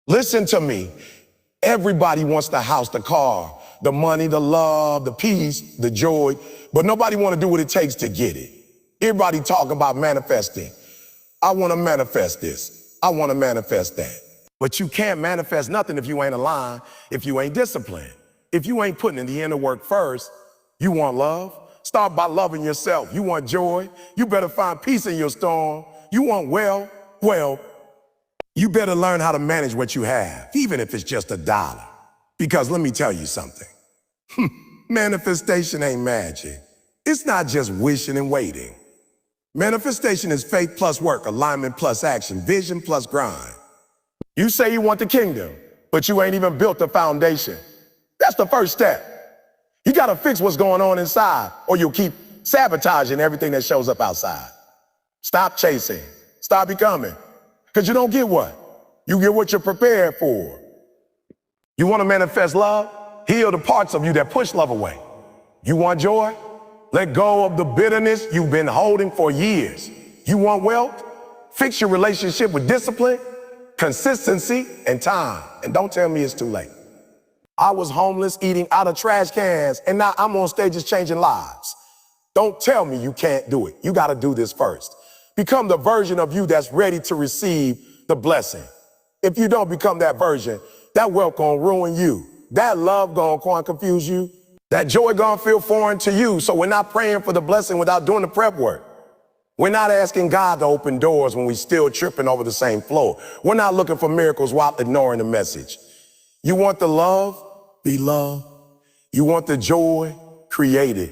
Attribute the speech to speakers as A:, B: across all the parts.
A: Listen to me. Everybody wants the house, the car, the money, the love, the peace, the joy, but nobody want to do what it takes to get it. Everybody talking about manifesting. I want to manifest this. I want to manifest that. But you can't manifest nothing if you ain't aligned, if you ain't disciplined. If you ain't putting in the inner work first. You want love? Start by loving yourself. You want joy? You better find peace in your storm. You want well, you better learn how to manage what you have, even if it's just $1. Because let me tell you something. Manifestation ain't magic. It's not just wishing and waiting. Manifestation is faith plus work, alignment plus action, vision plus grind. You say you want the kingdom, but you ain't even built the foundation. That's the first step. You gotta fix what's going on inside, or you'll keep sabotaging everything that shows up outside. Stop chasing, start becoming, because you don't get what? You get what you're prepared for. You wanna manifest love? Heal the parts of you that push love away. You want joy? Let go of the bitterness you've been holding for years. You want wealth? Fix your relationship with discipline, consistency, and time. And don't tell me it's too late. I was homeless, eating out of trash cans, and now I'm on stages changing lives. Don't tell me you can't do it. You gotta do this first. Become the version of you that's ready to receive the blessing. If you don't become that version, that wealth gonna ruin you. That love gonna confuse you. That joy gonna feel foreign to you. So we're not praying for the blessing without doing the prep work. We're not asking God to open doors when we're still tripping over the same floor. We're not looking for miracles while ignoring the message. You want the love? Be loved. You want the joy? Create it.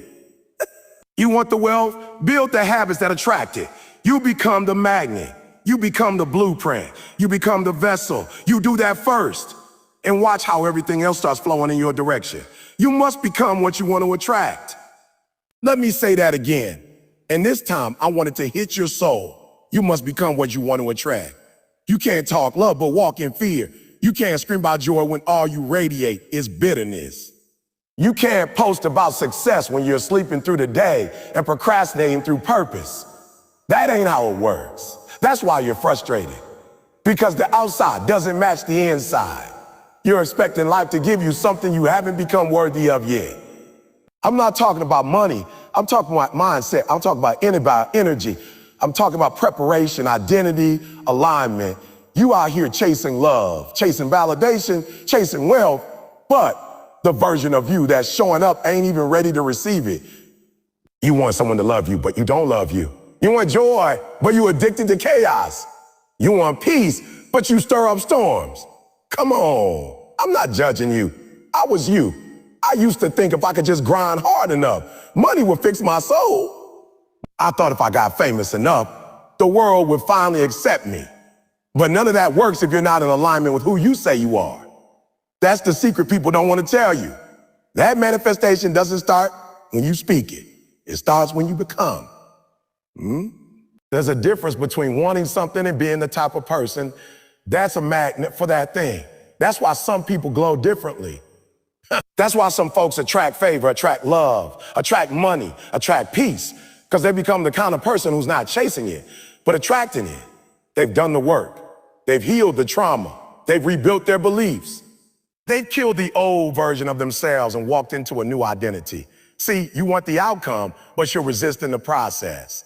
A: You want the wealth? Build the habits that attract it. You become the magnet. You become the blueprint. You become the vessel. You do that first. And watch how everything else starts flowing in your direction. You must become what you want to attract. Let me say that again. And this time, I wanted to hit your soul. You must become what you want to attract. You can't talk love, but walk in fear. You can't scream about joy when all you radiate is bitterness. You can't post about success when you're sleeping through the day and procrastinating through purpose. That ain't how it works. That's why you're frustrated. Because the outside doesn't match the inside. You're expecting life to give you something you haven't become worthy of yet. I'm not talking about money. I'm talking about mindset. I'm talking about energy. I'm talking about preparation, identity, alignment. You out here chasing love, chasing validation, chasing wealth, but the version of you that's showing up ain't even ready to receive it. You want someone to love you, but you don't love you. You want joy, but you're addicted to chaos. You want peace, but you stir up storms. Come on, I'm not judging you. I was you. I used to think if I could just grind hard enough, money would fix my soul. I thought if I got famous enough, the world would finally accept me. But none of that works if you're not in alignment with who you say you are. That's the secret people don't want to tell you. That manifestation doesn't start when you speak it. It starts when you become. There's a difference between wanting something and being the type of person that's a magnet for that thing. That's why some people glow differently. That's why some folks attract favor, attract love, attract money, attract peace, because they become the kind of person who's not chasing it, but attracting it. They've done the work. They've healed the trauma. They've rebuilt their beliefs. They've killed the old version of themselves and walked into a new identity. See, you want the outcome, but you're resisting the process.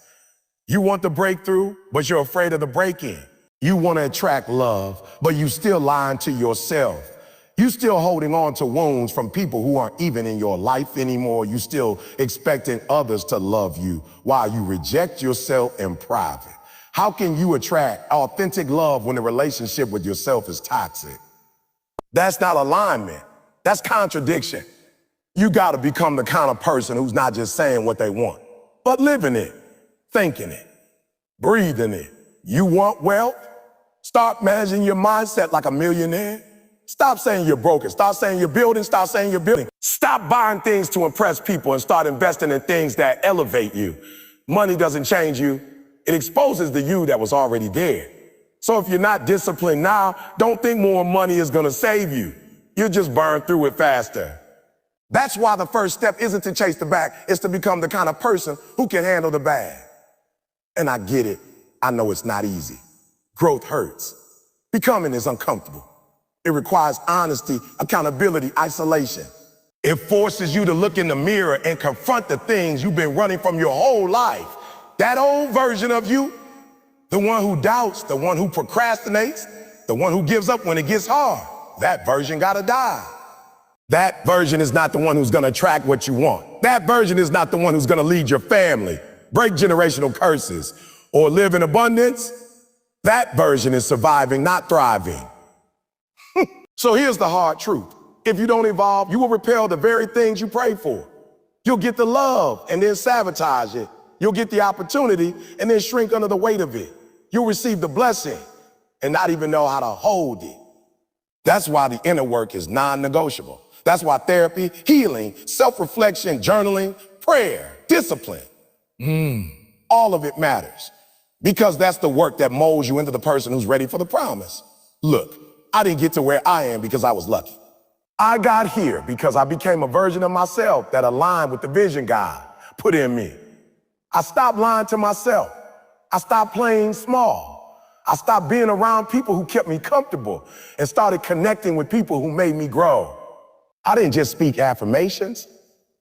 A: You want the breakthrough, but you're afraid of the break-in. You want to attract love, but you still lying to yourself. You still holding on to wounds from people who aren't even in your life anymore. You still expecting others to love you while you reject yourself in private. How can you attract authentic love when the relationship with yourself is toxic? That's not alignment. That's contradiction. You got to become the kind of person who's not just saying what they want, but living it, thinking it, breathing it. You want wealth? Start managing your mindset like a millionaire. Stop saying you're broken. Stop saying you're building. Stop saying you're building. Stop buying things to impress people and start investing in things that elevate you. Money doesn't change you. It exposes the you that was already there. So if you're not disciplined now, don't think more money is going to save you. You'll just burn through it faster. That's why the first step isn't to chase the bag. It's to become the kind of person who can handle the bag. And I get it. I know it's not easy. Growth hurts. Becoming is uncomfortable. It requires honesty, accountability, isolation. It forces you to look in the mirror and confront the things you've been running from your whole life. That old version of you, the one who doubts, the one who procrastinates, the one who gives up when it gets hard, that version gotta die. That version is not the one who's gonna attract what you want. That version is not the one who's gonna lead your family, break generational curses, or live in abundance. That version is surviving, not thriving. So here's the hard truth. If you don't evolve, you will repel the very things you pray for. You'll get the love and then sabotage it. You'll get the opportunity and then shrink under the weight of it. You'll receive the blessing and not even know how to hold it. That's why the inner work is non-negotiable. That's why therapy, healing, self-reflection, journaling, prayer, discipline, all of it matters. Because that's the work that molds you into the person who's ready for the promise. Look, I didn't get to where I am because I was lucky. I got here because I became a version of myself that aligned with the vision God put in me. I stopped lying to myself. I stopped playing small. I stopped being around people who kept me comfortable and started connecting with people who made me grow. I didn't just speak affirmations.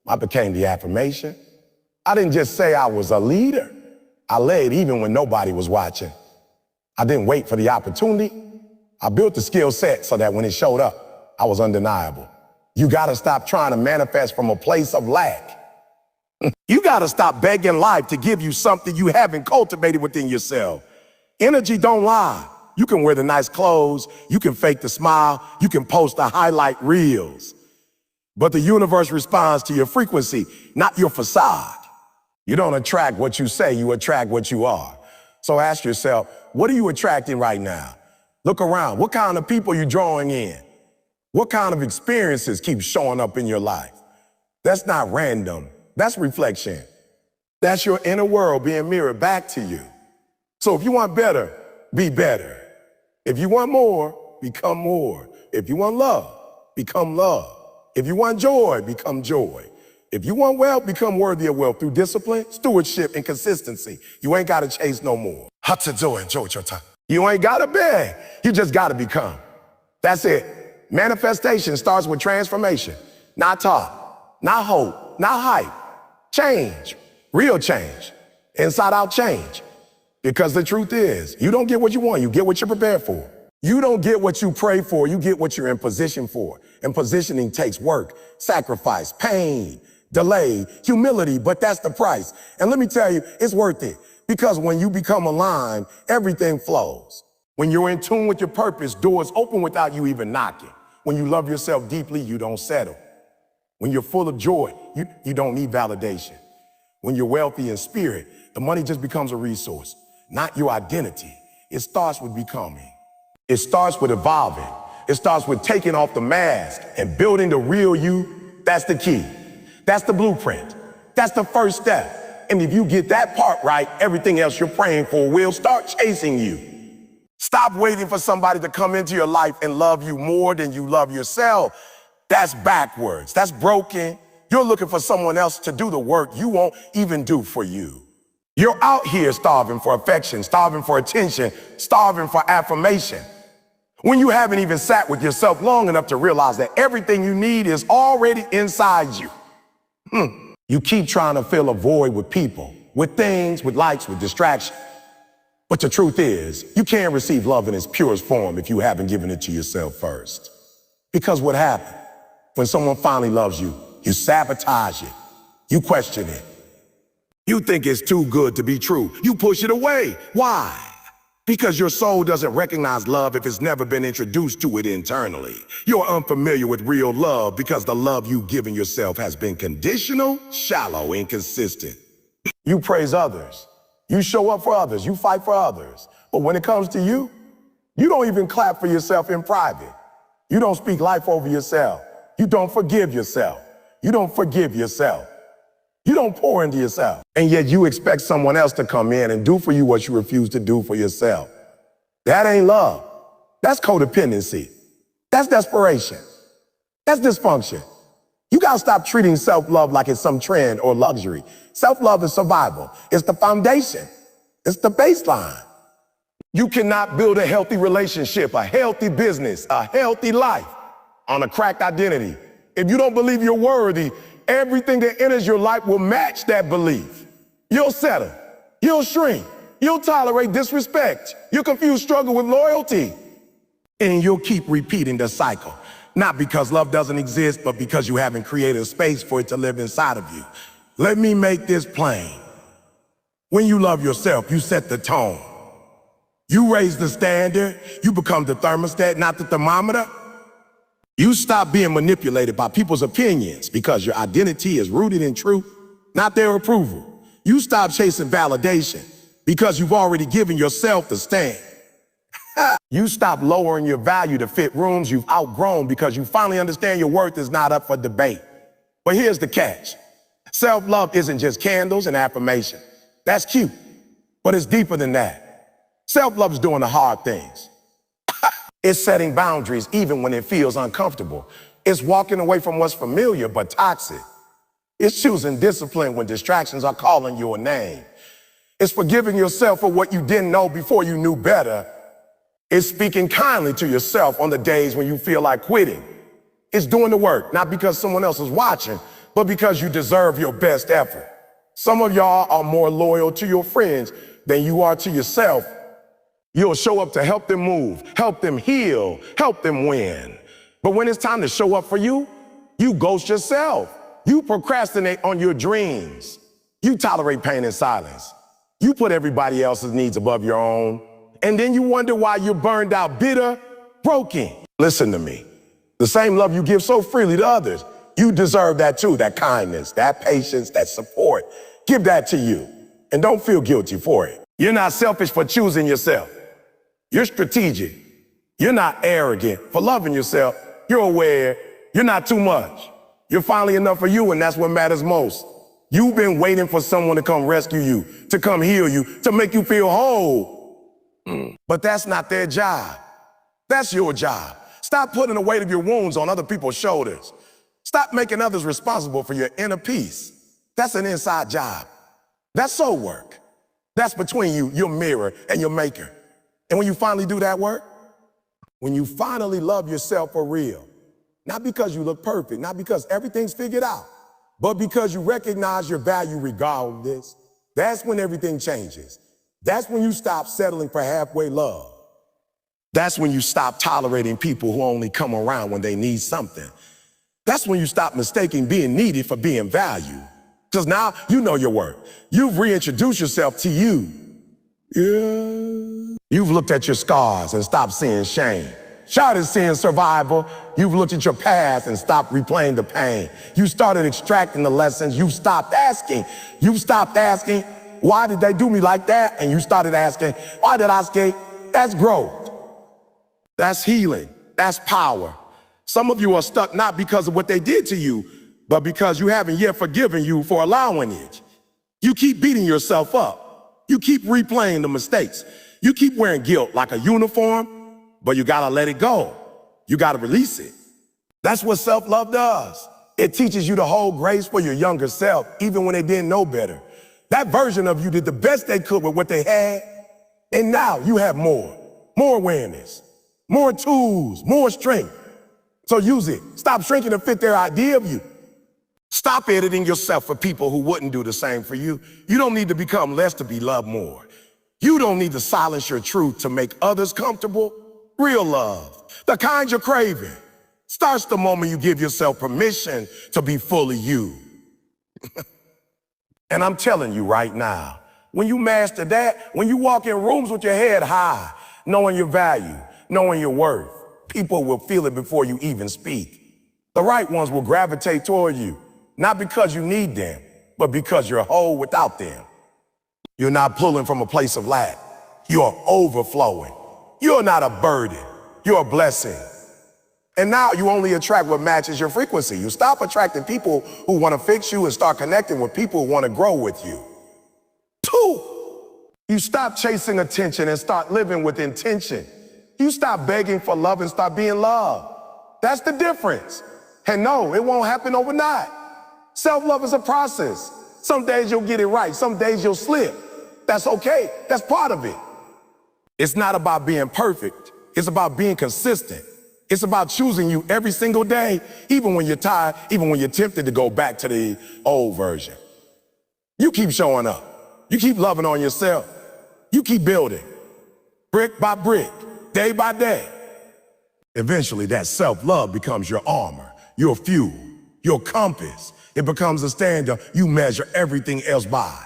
A: I became the affirmation. I didn't just say I was a leader. I led even when nobody was watching. I didn't wait for the opportunity. I built the skill set so that when it showed up, I was undeniable. You gotta stop trying to manifest from a place of lack. You gotta stop begging life to give you something you haven't cultivated within yourself. Energy don't lie. You can wear the nice clothes, you can fake the smile, you can post the highlight reels. But the universe responds to your frequency, not your facade. You don't attract what you say, you attract what you are. So ask yourself, what are you attracting right now? Look around. What kind of people are you drawing in? What kind of experiences keep showing up in your life? That's not random. That's reflection. That's your inner world being mirrored back to you. So if you want better, be better. If you want more, become more. If you want love, become love. If you want joy, become joy. If you want wealth, become worthy of wealth through discipline, stewardship, and consistency. You ain't got to chase no more. Enjoy your time. You ain't got to beg. You just got to become. That's it. Manifestation starts with transformation. Not talk, not hope, not hype. Change, real change, inside out change. Because the truth is, you don't get what you want, you get what you're prepared for. You don't get what you pray for, you get what you're in position for. And positioning takes work, sacrifice, pain, delay, humility, but that's the price. And let me tell you, it's worth it. Because when you become aligned, everything flows. When you're in tune with your purpose, doors open without you even knocking. When you love yourself deeply, you don't settle. When you're full of joy, you don't need validation. When you're wealthy in spirit, the money just becomes a resource, not your identity. It starts with becoming. It starts with evolving. It starts with taking off the mask and building the real you. That's the key. That's the blueprint. That's the first step. And if you get that part right, everything else you're praying for will start chasing you. Stop waiting for somebody to come into your life and love you more than you love yourself. That's backwards. That's broken. You're looking for someone else to do the work you won't even do for you. You're out here starving for affection, starving for attention, starving for affirmation. When you haven't even sat with yourself long enough to realize that everything you need is already inside you. You keep trying to fill a void with people, with things, with likes, with distraction. But the truth is, you can't receive love in its purest form if you haven't given it to yourself first. Because what happened? When someone finally loves you, you sabotage it. You question it. You think it's too good to be true. You push it away. Why? Because your soul doesn't recognize love if it's never been introduced to it internally. You're unfamiliar with real love because the love you've given yourself has been conditional, shallow, inconsistent. You praise others. You show up for others. You fight for others. But when it comes to you, you don't even clap for yourself in private. You don't speak life over yourself. You don't forgive yourself. You don't forgive yourself. You don't pour into yourself. And yet you expect someone else to come in and do for you what you refuse to do for yourself. That ain't love. That's codependency. That's desperation. That's dysfunction. You gotta stop treating self-love like it's some trend or luxury. Self-love is survival. It's the foundation. It's the baseline. You cannot build a healthy relationship, a healthy business, a healthy life on a cracked identity. If you don't believe you're worthy, everything that enters your life will match that belief. You'll settle, you'll shrink, you'll tolerate disrespect, you'll confuse struggle with loyalty, and you'll keep repeating the cycle. Not because love doesn't exist, but because you haven't created a space for it to live inside of you. Let me make this plain. When you love yourself, you set the tone. You raise the standard, you become the thermostat, not the thermometer. You stop being manipulated by people's opinions because your identity is rooted in truth, not their approval. You stop chasing validation because you've already given yourself the stand. You stop lowering your value to fit rooms you've outgrown because you finally understand your worth is not up for debate. But here's the catch. Self-love isn't just candles and affirmation. That's cute, but it's deeper than that. Self-love is doing the hard things. It's setting boundaries even when it feels uncomfortable. It's walking away from what's familiar but toxic. It's choosing discipline when distractions are calling your name. It's forgiving yourself for what you didn't know before you knew better. It's speaking kindly to yourself on the days when you feel like quitting. It's doing the work, not because someone else is watching, but because you deserve your best effort. Some of y'all are more loyal to your friends than you are to yourself. You'll show up to help them move, help them heal, help them win. But when it's time to show up for you, you ghost yourself. You procrastinate on your dreams. You tolerate pain in silence. You put everybody else's needs above your own. And then you wonder why you're burned out, bitter, broken. Listen to me. The same love you give so freely to others, you deserve that too, that kindness, that patience, that support. Give that to you. And don't feel guilty for it. You're not selfish for choosing yourself. You're strategic. You're not arrogant for loving yourself. You're aware. You're not too much. You're finally enough for you, and that's what matters most. You've been waiting for someone to come rescue you, to come heal you, to make you feel whole. But that's not their job. That's your job. Stop putting the weight of your wounds on other people's shoulders. Stop making others responsible for your inner peace. That's an inside job. That's soul work. That's between you, your mirror, and your maker. And when you finally do that work, when you finally love yourself for real, not because you look perfect, not because everything's figured out, but because you recognize your value regardless, that's when everything changes. That's when you stop settling for halfway love. That's when you stop tolerating people who only come around when they need something. That's when you stop mistaking being needed for being valued. Because now you know your worth. You've reintroduced yourself to you. Yeah. You've looked at your scars and stopped seeing shame. Started seeing survival. You've looked at your past and stopped replaying the pain. You started extracting the lessons. You stopped asking. You stopped asking, why did they do me like that? And you started asking, why did I escape? That's growth. That's healing. That's power. Some of you are stuck not because of what they did to you, but because you haven't yet forgiven you for allowing it. You keep beating yourself up. You keep replaying the mistakes. You keep wearing guilt like a uniform, but you gotta let it go. You gotta release it. That's what self-love does. It teaches you to hold grace for your younger self, even when they didn't know better. That version of you did the best they could with what they had, and now you have more awareness, more tools, more strength. So use it. Stop shrinking to fit their idea of you. Stop editing yourself for people who wouldn't do the same for you. You don't need to become less to be loved more. You don't need to silence your truth to make others comfortable. Real love, the kind you're craving, starts the moment you give yourself permission to be fully you. And I'm telling you right now, when you master that, when you walk in rooms with your head high, knowing your value, knowing your worth, people will feel it before you even speak. The right ones will gravitate toward you, not because you need them, but because you're whole without them. You're not pulling from a place of lack. You're overflowing. You're not a burden. You're a blessing. And now you only attract what matches your frequency. You stop attracting people who want to fix you and start connecting with people who want to grow with you. 2, you stop chasing attention and start living with intention. You stop begging for love and start being loved. That's the difference. And no, it won't happen overnight. Self-love is a process. Some days you'll get it right. Some days you'll slip. That's okay. That's part of it. It's not about being perfect. It's about being consistent. It's about choosing you every single day, even when you're tired, even when you're tempted to go back to the old version. You keep showing up. You keep loving on yourself. You keep building, brick by brick, day by day. Eventually, that self-love becomes your armor, your fuel, your compass. It becomes a standard you measure everything else by.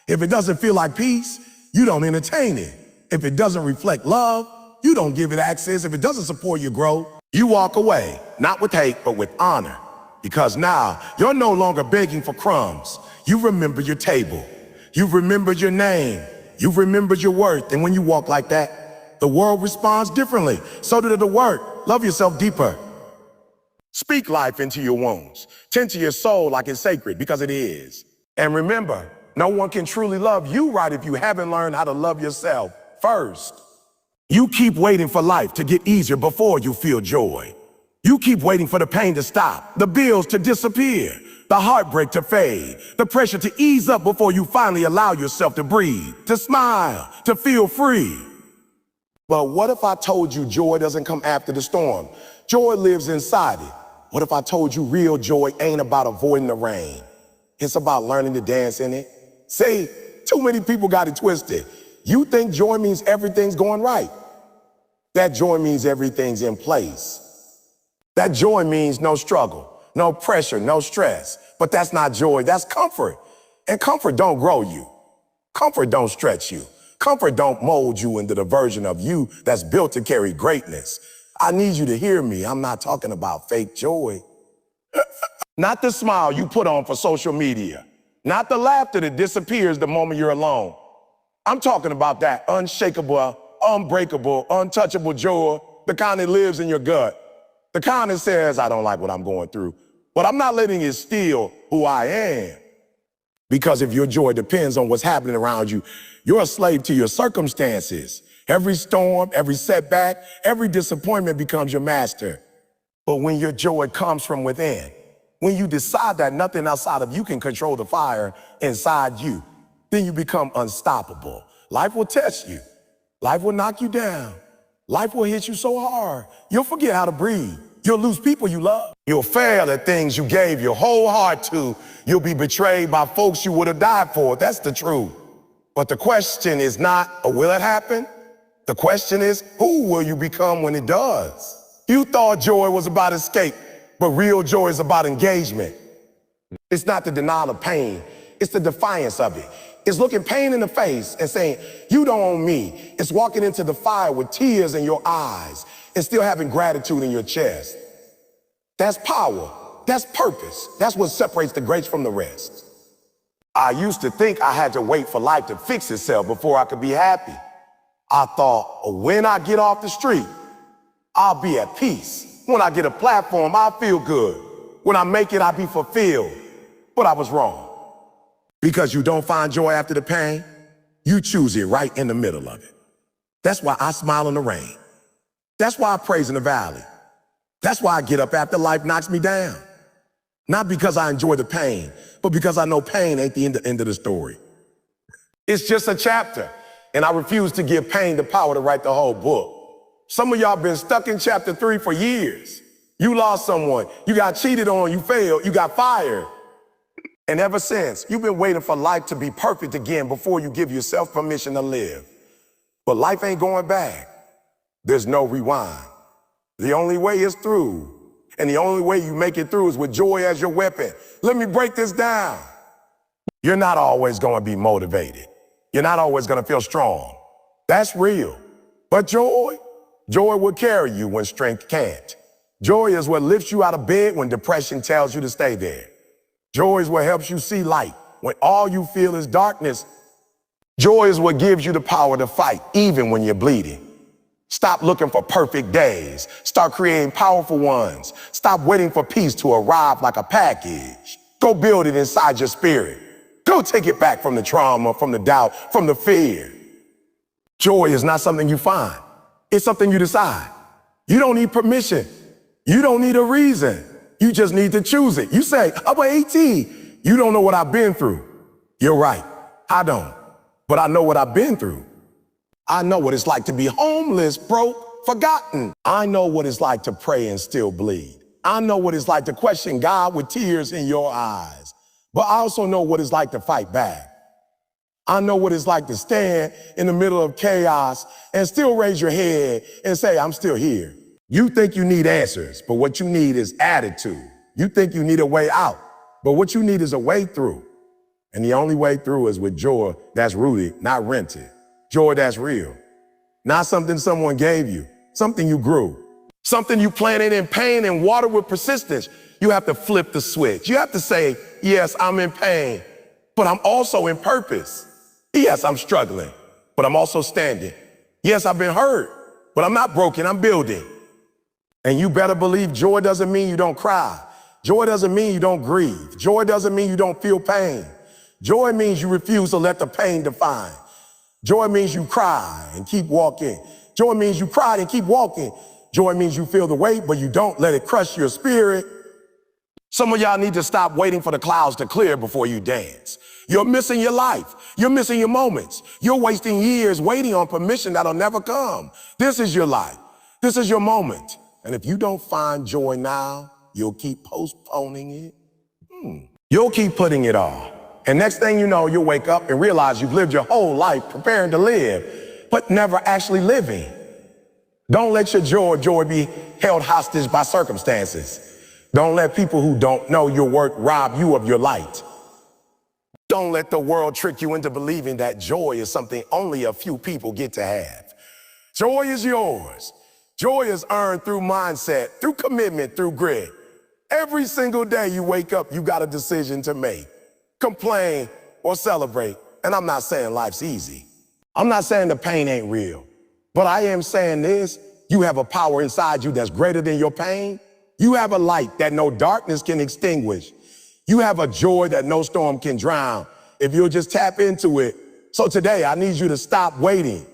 A: If it doesn't feel like peace, you don't entertain it. If it doesn't reflect love, you don't give it access. If it doesn't support your growth, you walk away, not with hate, but with honor. Because now, you're no longer begging for crumbs. You remember your table. You've remembered your name. You've remembered your worth. And when you walk like that, the world responds differently. So did the work. Love yourself deeper. Speak life into your wounds. Tend to your soul like it's sacred, because it is. And remember, no one can truly love you right if you haven't learned how to love yourself first. You keep waiting for life to get easier before you feel joy. You keep waiting for the pain to stop, the bills to disappear, the heartbreak to fade, the pressure to ease up before you finally allow yourself to breathe, to smile, to feel free. But what if I told you joy doesn't come after the storm? Joy lives inside it. What if I told you real joy ain't about avoiding the rain? It's about learning to dance in it. See, too many people got it twisted. You think joy means everything's going right. That joy means everything's in place. That joy means no struggle, no pressure, no stress. But that's not joy, that's comfort. And comfort don't grow you. Comfort don't stretch you. Comfort don't mold you into the version of you that's built to carry greatness. I need you to hear me. I'm not talking about fake joy. Not the smile you put on for social media. Not the laughter that disappears the moment you're alone. I'm talking about that unshakable, unbreakable, untouchable joy, the kind that lives in your gut. The kind that says, I don't like what I'm going through, but I'm not letting it steal who I am. Because if your joy depends on what's happening around you, you're a slave to your circumstances. Every storm, every setback, every disappointment becomes your master. But when your joy comes from within, when you decide that nothing outside of you can control the fire inside you, then you become unstoppable. Life will test you. Life will knock you down. Life will hit you so hard, you'll forget how to breathe. You'll lose people you love. You'll fail at things you gave your whole heart to. You'll be betrayed by folks you would have died for. That's the truth. But the question is not, will it happen? The question is, who will you become when it does? You thought joy was about escape, but real joy is about engagement. It's not the denial of pain. It's the defiance of it. It's looking pain in the face and saying, you don't own me. It's walking into the fire with tears in your eyes and still having gratitude in your chest. That's power. That's purpose. That's what separates the greats from the rest. I used to think I had to wait for life to fix itself before I could be happy. I thought, when I get off the street, I'll be at peace. When I get a platform, I'll feel good. When I make it, I'll be fulfilled. But I was wrong. Because you don't find joy after the pain, you choose it right in the middle of it. That's why I smile in the rain. That's why I praise in the valley. That's why I get up after life knocks me down. Not because I enjoy the pain, but because I know pain ain't the end of the story. It's just a chapter, and I refuse to give pain the power to write the whole book. Some of y'all been stuck in chapter 3 for years. You lost someone, you got cheated on, you failed, you got fired. And ever since, you've been waiting for life to be perfect again before you give yourself permission to live. But life ain't going back. There's no rewind. The only way is through. And the only way you make it through is with joy as your weapon. Let me break this down. You're not always going to be motivated. You're not always going to feel strong. That's real. But joy will carry you when strength can't. Joy is what lifts you out of bed when depression tells you to stay there. Joy is what helps you see light when all you feel is darkness. Joy is what gives you the power to fight even when you're bleeding. Stop looking for perfect days. Start creating powerful ones. Stop waiting for peace to arrive like a package. Go build it inside your spirit. Go take it back from the trauma, from the doubt, from the fear. Joy is not something you find. It's something you decide. You don't need permission. You don't need a reason. You just need to choose it. You say, I'm 18. You don't know what I've been through. You're right. I don't. But I know what I've been through. I know what it's like to be homeless, broke, forgotten. I know what it's like to pray and still bleed. I know what it's like to question God with tears in your eyes. But I also know what it's like to fight back. I know what it's like to stand in the middle of chaos and still raise your head and say, I'm still here. You think you need answers, but what you need is attitude. You think you need a way out, but what you need is a way through. And the only way through is with joy that's rooted, not rented. Joy that's real. Not something someone gave you, something you grew. Something you planted in pain and watered with persistence. You have to flip the switch. You have to say, yes, I'm in pain, but I'm also in purpose. Yes, I'm struggling, but I'm also standing. Yes, I've been hurt, but I'm not broken, I'm building. And you better believe joy doesn't mean you don't cry. Joy doesn't mean you don't grieve. Joy doesn't mean you don't feel pain. Joy means you refuse to let the pain define. Joy means you cry and keep walking. Joy means you cried and keep walking. Joy means you feel the weight, but you don't let it crush your spirit. Some of y'all need to stop waiting for the clouds to clear before you dance. You're missing your life. You're missing your moments. You're wasting years waiting on permission that'll never come. This is your life. This is your moment. And if you don't find joy now, you'll keep postponing it. You'll keep putting it off. And next thing you know, you'll wake up and realize you've lived your whole life preparing to live, but never actually living. Don't let your joy be held hostage by circumstances. Don't let people who don't know your work rob you of your light. Don't let the world trick you into believing that joy is something only a few people get to have. Joy is yours. Joy is earned through mindset, through commitment, through grit. Every single day you wake up, you got a decision to make. Complain or celebrate. And I'm not saying life's easy. I'm not saying the pain ain't real. But I am saying this, you have a power inside you that's greater than your pain. You have a light that no darkness can extinguish. You have a joy that no storm can drown if you'll just tap into it. So today, I need you to stop waiting.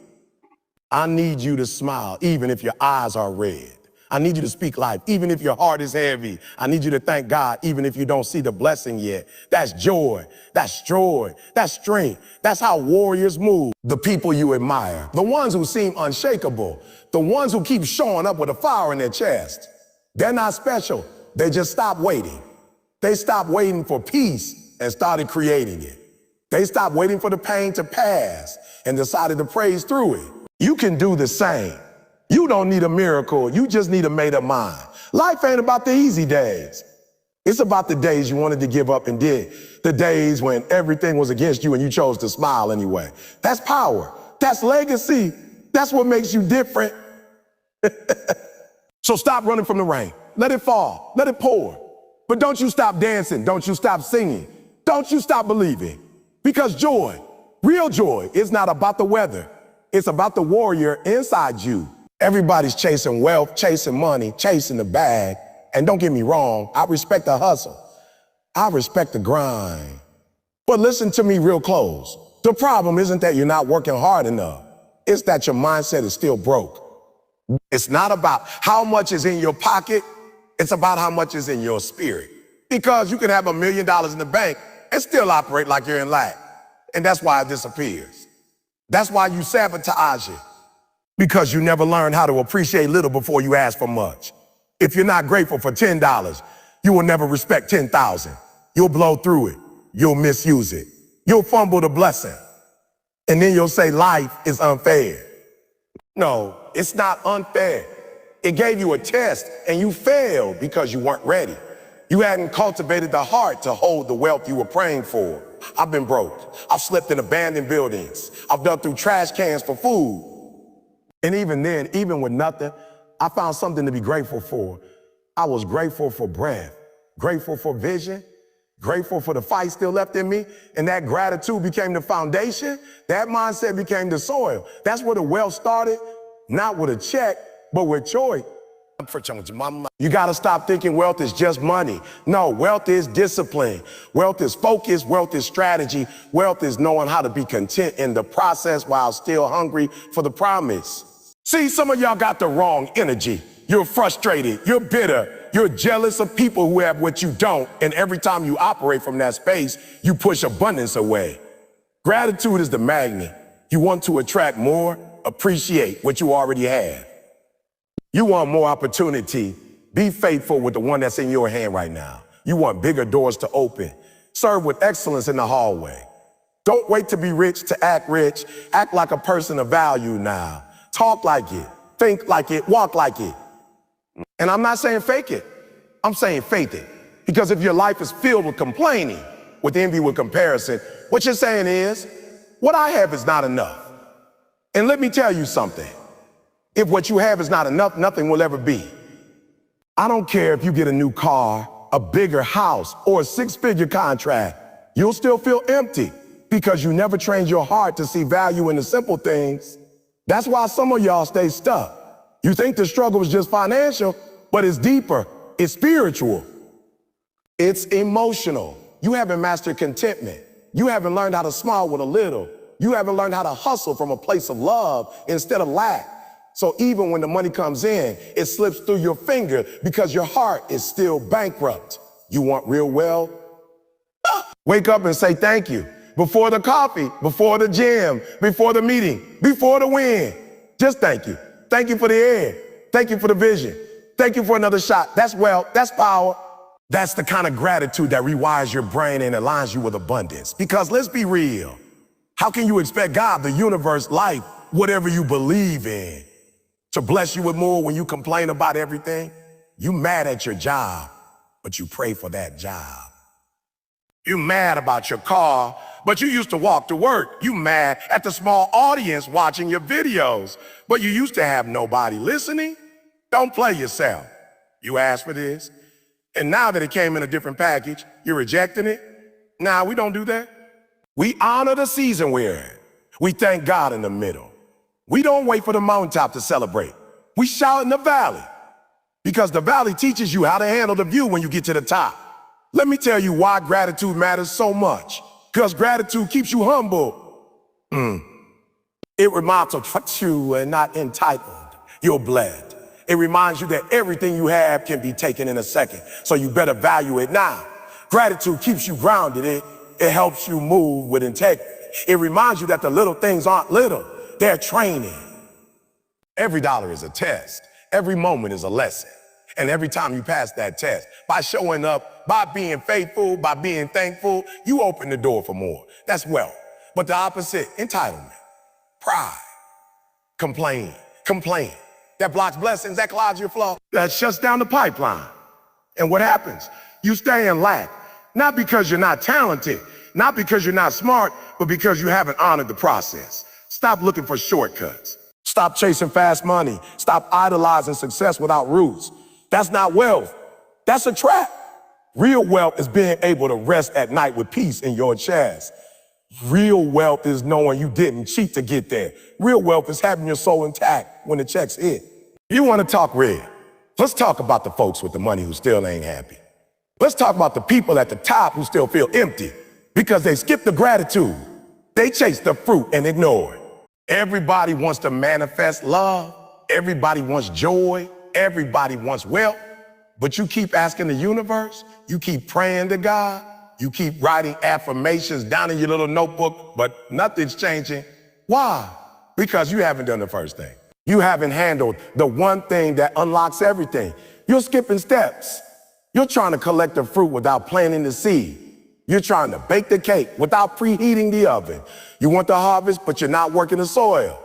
A: I need you to smile, even if your eyes are red. I need you to speak life, even if your heart is heavy. I need you to thank God, even if you don't see the blessing yet. That's joy. That's joy. That's strength. That's how warriors move. The people you admire, the ones who seem unshakable, the ones who keep showing up with a fire in their chest. They're not special. They just stopped waiting. They stopped waiting for peace and started creating it. They stopped waiting for the pain to pass and decided to praise through it. You can do the same. You don't need a miracle. You just need a made-up mind. Life ain't about the easy days. It's about the days you wanted to give up and did. The days when everything was against you and you chose to smile anyway. That's power. That's legacy. That's what makes you different. So stop running from the rain. Let it fall. Let it pour. But don't you stop dancing. Don't you stop singing. Don't you stop believing. Because joy, real joy, is not about the weather. It's about the warrior inside you. Everybody's chasing wealth, chasing money, chasing the bag. And don't get me wrong, I respect the hustle. I respect the grind. But listen to me real close. The problem isn't that you're not working hard enough. It's that your mindset is still broke. It's not about how much is in your pocket. It's about how much is in your spirit. Because you can have $1 million in the bank and still operate like you're in lack. And that's why it disappears. That's why you sabotage it. Because you never learned how to appreciate little before you ask for much. If you're not grateful for $10, you will never respect 10,000. You'll blow through it. You'll misuse it. You'll fumble the blessing. And then you'll say life is unfair. No, it's not unfair. It gave you a test and you failed because you weren't ready. You hadn't cultivated the heart to hold the wealth you were praying for. I've been broke. I've slept in abandoned buildings. I've dug through trash cans for food. And even then, even with nothing, I found something to be grateful for. I was grateful for breath, grateful for vision, grateful for the fight still left in me. And that gratitude became the foundation. That mindset became the soil. That's where the wealth started, not with a check, but with joy. You gotta stop thinking wealth is just money. No, wealth is discipline. Wealth is focus. Wealth is strategy. Wealth is knowing how to be content in the process while still hungry for the promise. See, some of y'all got the wrong energy. You're frustrated. You're bitter. You're jealous of people who have what you don't. And every time you operate from that space, you push abundance away. Gratitude is the magnet. You want to attract more? appreciate what you already have. You want more opportunity, be faithful with the one that's in your hand right now. You want bigger doors to open. Serve with excellence in the hallway. Don't wait to be rich to act rich. Act like a person of value now. Talk like it, think like it, walk like it. And I'm not saying fake it. I'm saying faith it. Because if your life is filled with complaining, with envy, with comparison, what you're saying is, what I have is not enough. And let me tell you something. If what you have is not enough, nothing will ever be. I don't care if you get a new car, a bigger house, or a six-figure contract. You'll still feel empty because you never trained your heart to see value in the simple things. That's why some of y'all stay stuck. You think the struggle is just financial, but it's deeper. It's spiritual. It's emotional. You haven't mastered contentment. You haven't learned how to smile with a little. You haven't learned how to hustle from a place of love instead of lack. So even when the money comes in, it slips through your finger because your heart is still bankrupt. You want real wealth? Wake up and say thank you. Before the coffee, before the gym, before the meeting, before the win. Just thank you. Thank you for the air. Thank you for the vision. Thank you for another shot. That's wealth. That's power. That's the kind of gratitude that rewires your brain and aligns you with abundance. Because let's be real. How can you expect God, the universe, life, whatever you believe in, to bless you with more when you complain about everything? You mad at your job, but you pray for that job. You mad about your car, but you used to walk to work. You mad at the small audience watching your videos, but you used to have nobody listening. Don't play yourself. You asked for this, and now that it came in a different package, you're rejecting it? Nah, we don't do that. We honor the season we're in. We thank God in the middle. We don't wait for the mountaintop to celebrate. We shout in the valley because the valley teaches you how to handle the view when you get to the top. Let me tell you why gratitude matters so much. Because gratitude keeps you humble. It reminds you that you are not entitled. You're blessed. It reminds you that everything you have can be taken in a second. So you better value it now. Gratitude keeps you grounded. It helps you move with integrity. It reminds you that the little things aren't little. They're training. Every dollar is a test. Every moment is a lesson. And every time you pass that test, by showing up, by being faithful, by being thankful, you open the door for more. That's wealth. But the opposite, entitlement, pride, complain. That blocks blessings, that clogs your flow, that shuts down the pipeline. And what happens? You stay in lack, not because you're not talented, not because you're not smart, but because you haven't honored the process. Stop looking for shortcuts. Stop chasing fast money. Stop idolizing success without roots. That's not wealth. That's a trap. Real wealth is being able to rest at night with peace in your chest. Real wealth is knowing you didn't cheat to get there. Real wealth is having your soul intact when the checks hit. You want to talk real? Let's talk about the folks with the money who still ain't happy. Let's talk about the people at the top who still feel empty because they skipped the gratitude. They chase the fruit and ignore it. Everybody wants to manifest love. Everybody wants joy. Everybody wants wealth. But you keep asking the universe. You keep praying to God. You keep writing affirmations down in your little notebook, but nothing's changing. Why? Because you haven't done the first thing. You haven't handled the one thing that unlocks everything. You're skipping steps. You're trying to collect the fruit without planting the seed. You're trying to bake the cake without preheating the oven. You want the harvest, but you're not working the soil.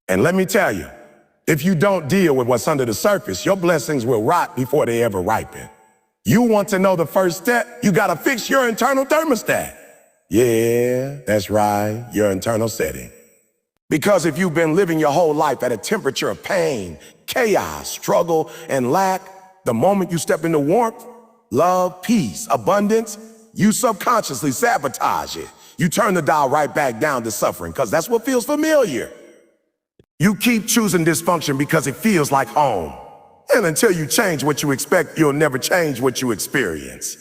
A: And let me tell you, if you don't deal with what's under the surface, your blessings will rot before they ever ripen. You want to know the first step? You got to fix your internal thermostat. Yeah, that's right, your internal setting. Because if you've been living your whole life at a temperature of pain, chaos, struggle, and lack, the moment you step into warmth, love, peace, abundance, you subconsciously sabotage it. You turn the dial right back down to suffering because that's what feels familiar. You keep choosing dysfunction because it feels like home. And until you change what you expect, you'll never change what you experience.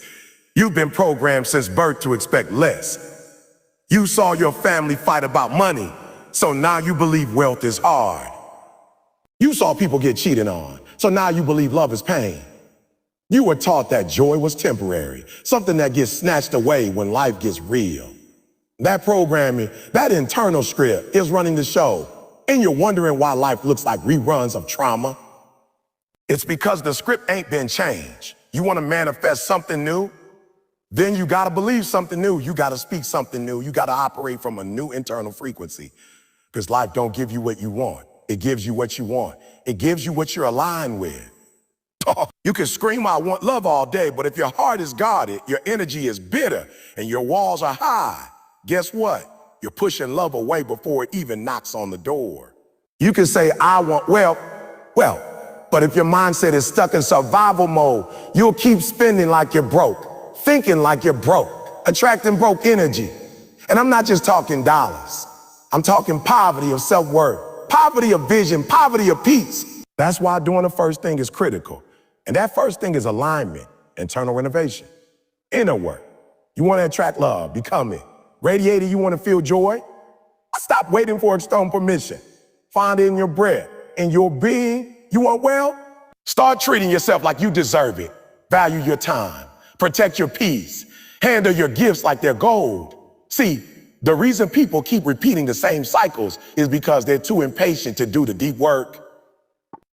A: You've been programmed since birth to expect less. You saw your family fight about money, so now you believe wealth is hard. You saw people get cheated on, so now you believe love is pain. You were taught that joy was temporary, something that gets snatched away when life gets real. That programming, that internal script is running the show. And you're wondering why life looks like reruns of trauma? It's because the script ain't been changed. You want to manifest something new? Then you got to believe something new. You got to speak something new. You got to operate from a new internal frequency. Because life don't give you what you want. It gives you what you want. It gives you what you're aligned with. You can scream, I want love all day, but if your heart is guarded, your energy is bitter, and your walls are high, guess what? You're pushing love away before it even knocks on the door. You can say, I want well, but if your mindset is stuck in survival mode, you'll keep spending like you're broke, thinking like you're broke, attracting broke energy. And I'm not just talking dollars. I'm talking poverty of self-worth, poverty of vision, poverty of peace. That's why doing the first thing is critical. And that first thing is alignment, internal renovation, inner work. You want to attract love, become it. Radiating, you want to feel joy? Stop waiting for external permission. Find it in your breath, in your being. You want well? Start treating yourself like you deserve it. Value your time. Protect your peace. Handle your gifts like they're gold. See, the reason people keep repeating the same cycles is because they're too impatient to do the deep work.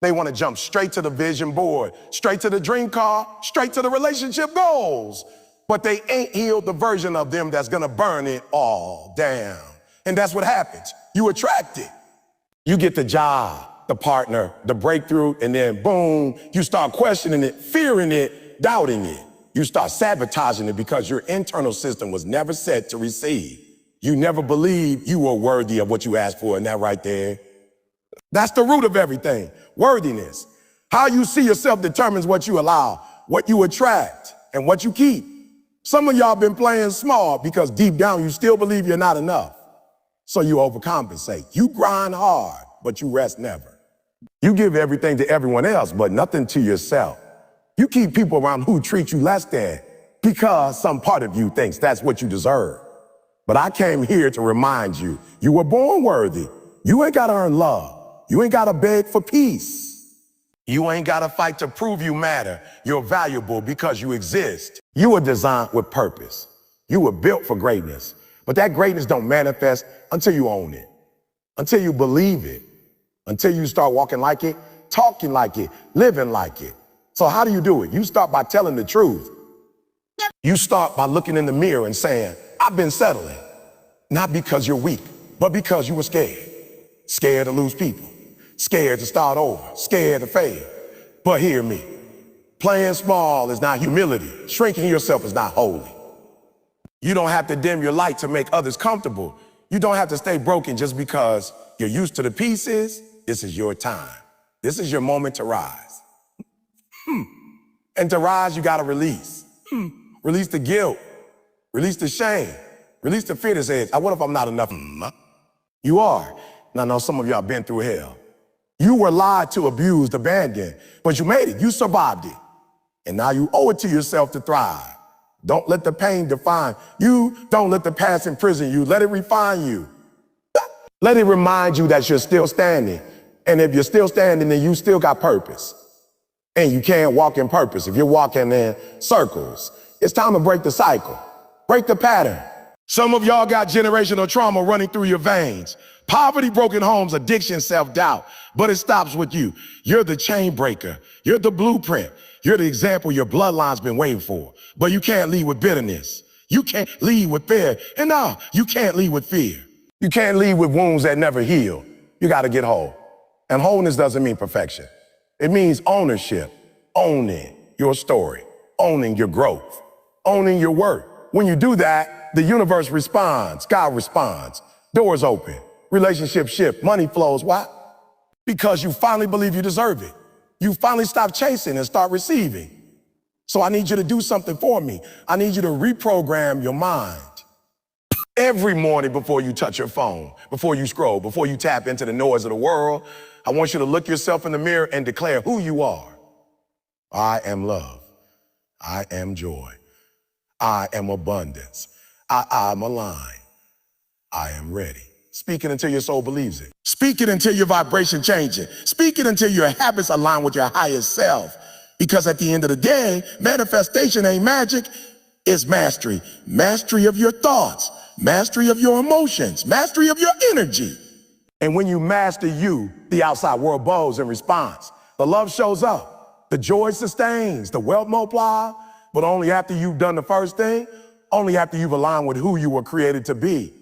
A: They want to jump straight to the vision board, straight to the dream car, straight to the relationship goals. But they ain't healed the version of them that's going to burn it all down. And that's what happens. You attract it. You get the job, the partner, the breakthrough, and then boom, you start questioning it, fearing it, doubting it. You start sabotaging it because your internal system was never set to receive. You never believed you were worthy of what you asked for, and that right there. That's the root of everything, worthiness. How you see yourself determines what you allow, what you attract, and what you keep. Some of y'all been playing small because deep down you still believe you're not enough. So you overcompensate. You grind hard, but you rest never. You give everything to everyone else, but nothing to yourself. You keep people around who treat you less than because some part of you thinks that's what you deserve. But I came here to remind you, you were born worthy. You ain't got to earn love. You ain't got to beg for peace. You ain't got to fight to prove you matter. You're valuable because you exist. You were designed with purpose. You were built for greatness. But that greatness don't manifest until you own it, until you believe it, until you start walking like it, talking like it, living like it. So how do you do it? You start by telling the truth. You start by looking in the mirror and saying, I've been settling, not because you're weak, but because you were scared. Scared to lose people, scared to start over, scared to fail. But hear me, playing small is not humility. Shrinking yourself is not holy. You don't have to dim your light to make others comfortable. You don't have to stay broken just because you're used to the pieces. This is your time. This is your moment to rise. And to rise, you gotta release. Release the guilt, release the shame, release the fear that says, what if I'm not enough? You are. And I know some of y'all been through hell. You were lied to, abused, abandoned, but you made it, you survived it. And now you owe it to yourself to thrive. Don't let the pain define you. Don't let the past imprison you. Let it refine you. Let it remind you that you're still standing. And if you're still standing, then you still got purpose. And you can't walk in purpose if you're walking in circles. It's time to break the cycle, break the pattern. Some of y'all got generational trauma running through your veins. Poverty, broken homes, addiction, self-doubt. But it stops with you. You're the chain breaker. You're the blueprint. You're the example your bloodline's been waiting for. But you can't lead with bitterness. You can't lead with fear. And no, you can't lead with fear. You can't lead with wounds that never heal. You got to get whole. And wholeness doesn't mean perfection. It means ownership, owning your story, owning your growth, owning your work. When you do that, the universe responds. God responds. Doors open. Relationships shift. Money flows. Why? Because you finally believe you deserve it. You finally stop chasing and start receiving. So I need you to do something for me. I need you to reprogram your mind. Every morning before you touch your phone, before you scroll, before you tap into the noise of the world, I want you to look yourself in the mirror and declare who you are. I am love. I am joy. I am abundance. I am aligned. I am ready. Speak it until your soul believes it. Speak it until your vibration changes. Speak it until your habits align with your highest self. Because at the end of the day, manifestation ain't magic, it's mastery. Mastery of your thoughts, mastery of your emotions, mastery of your energy. And when you master you, the outside world bows in response. The love shows up, the joy sustains, the wealth multiplies, but only after you've done the first thing, only after you've aligned with who you were created to be.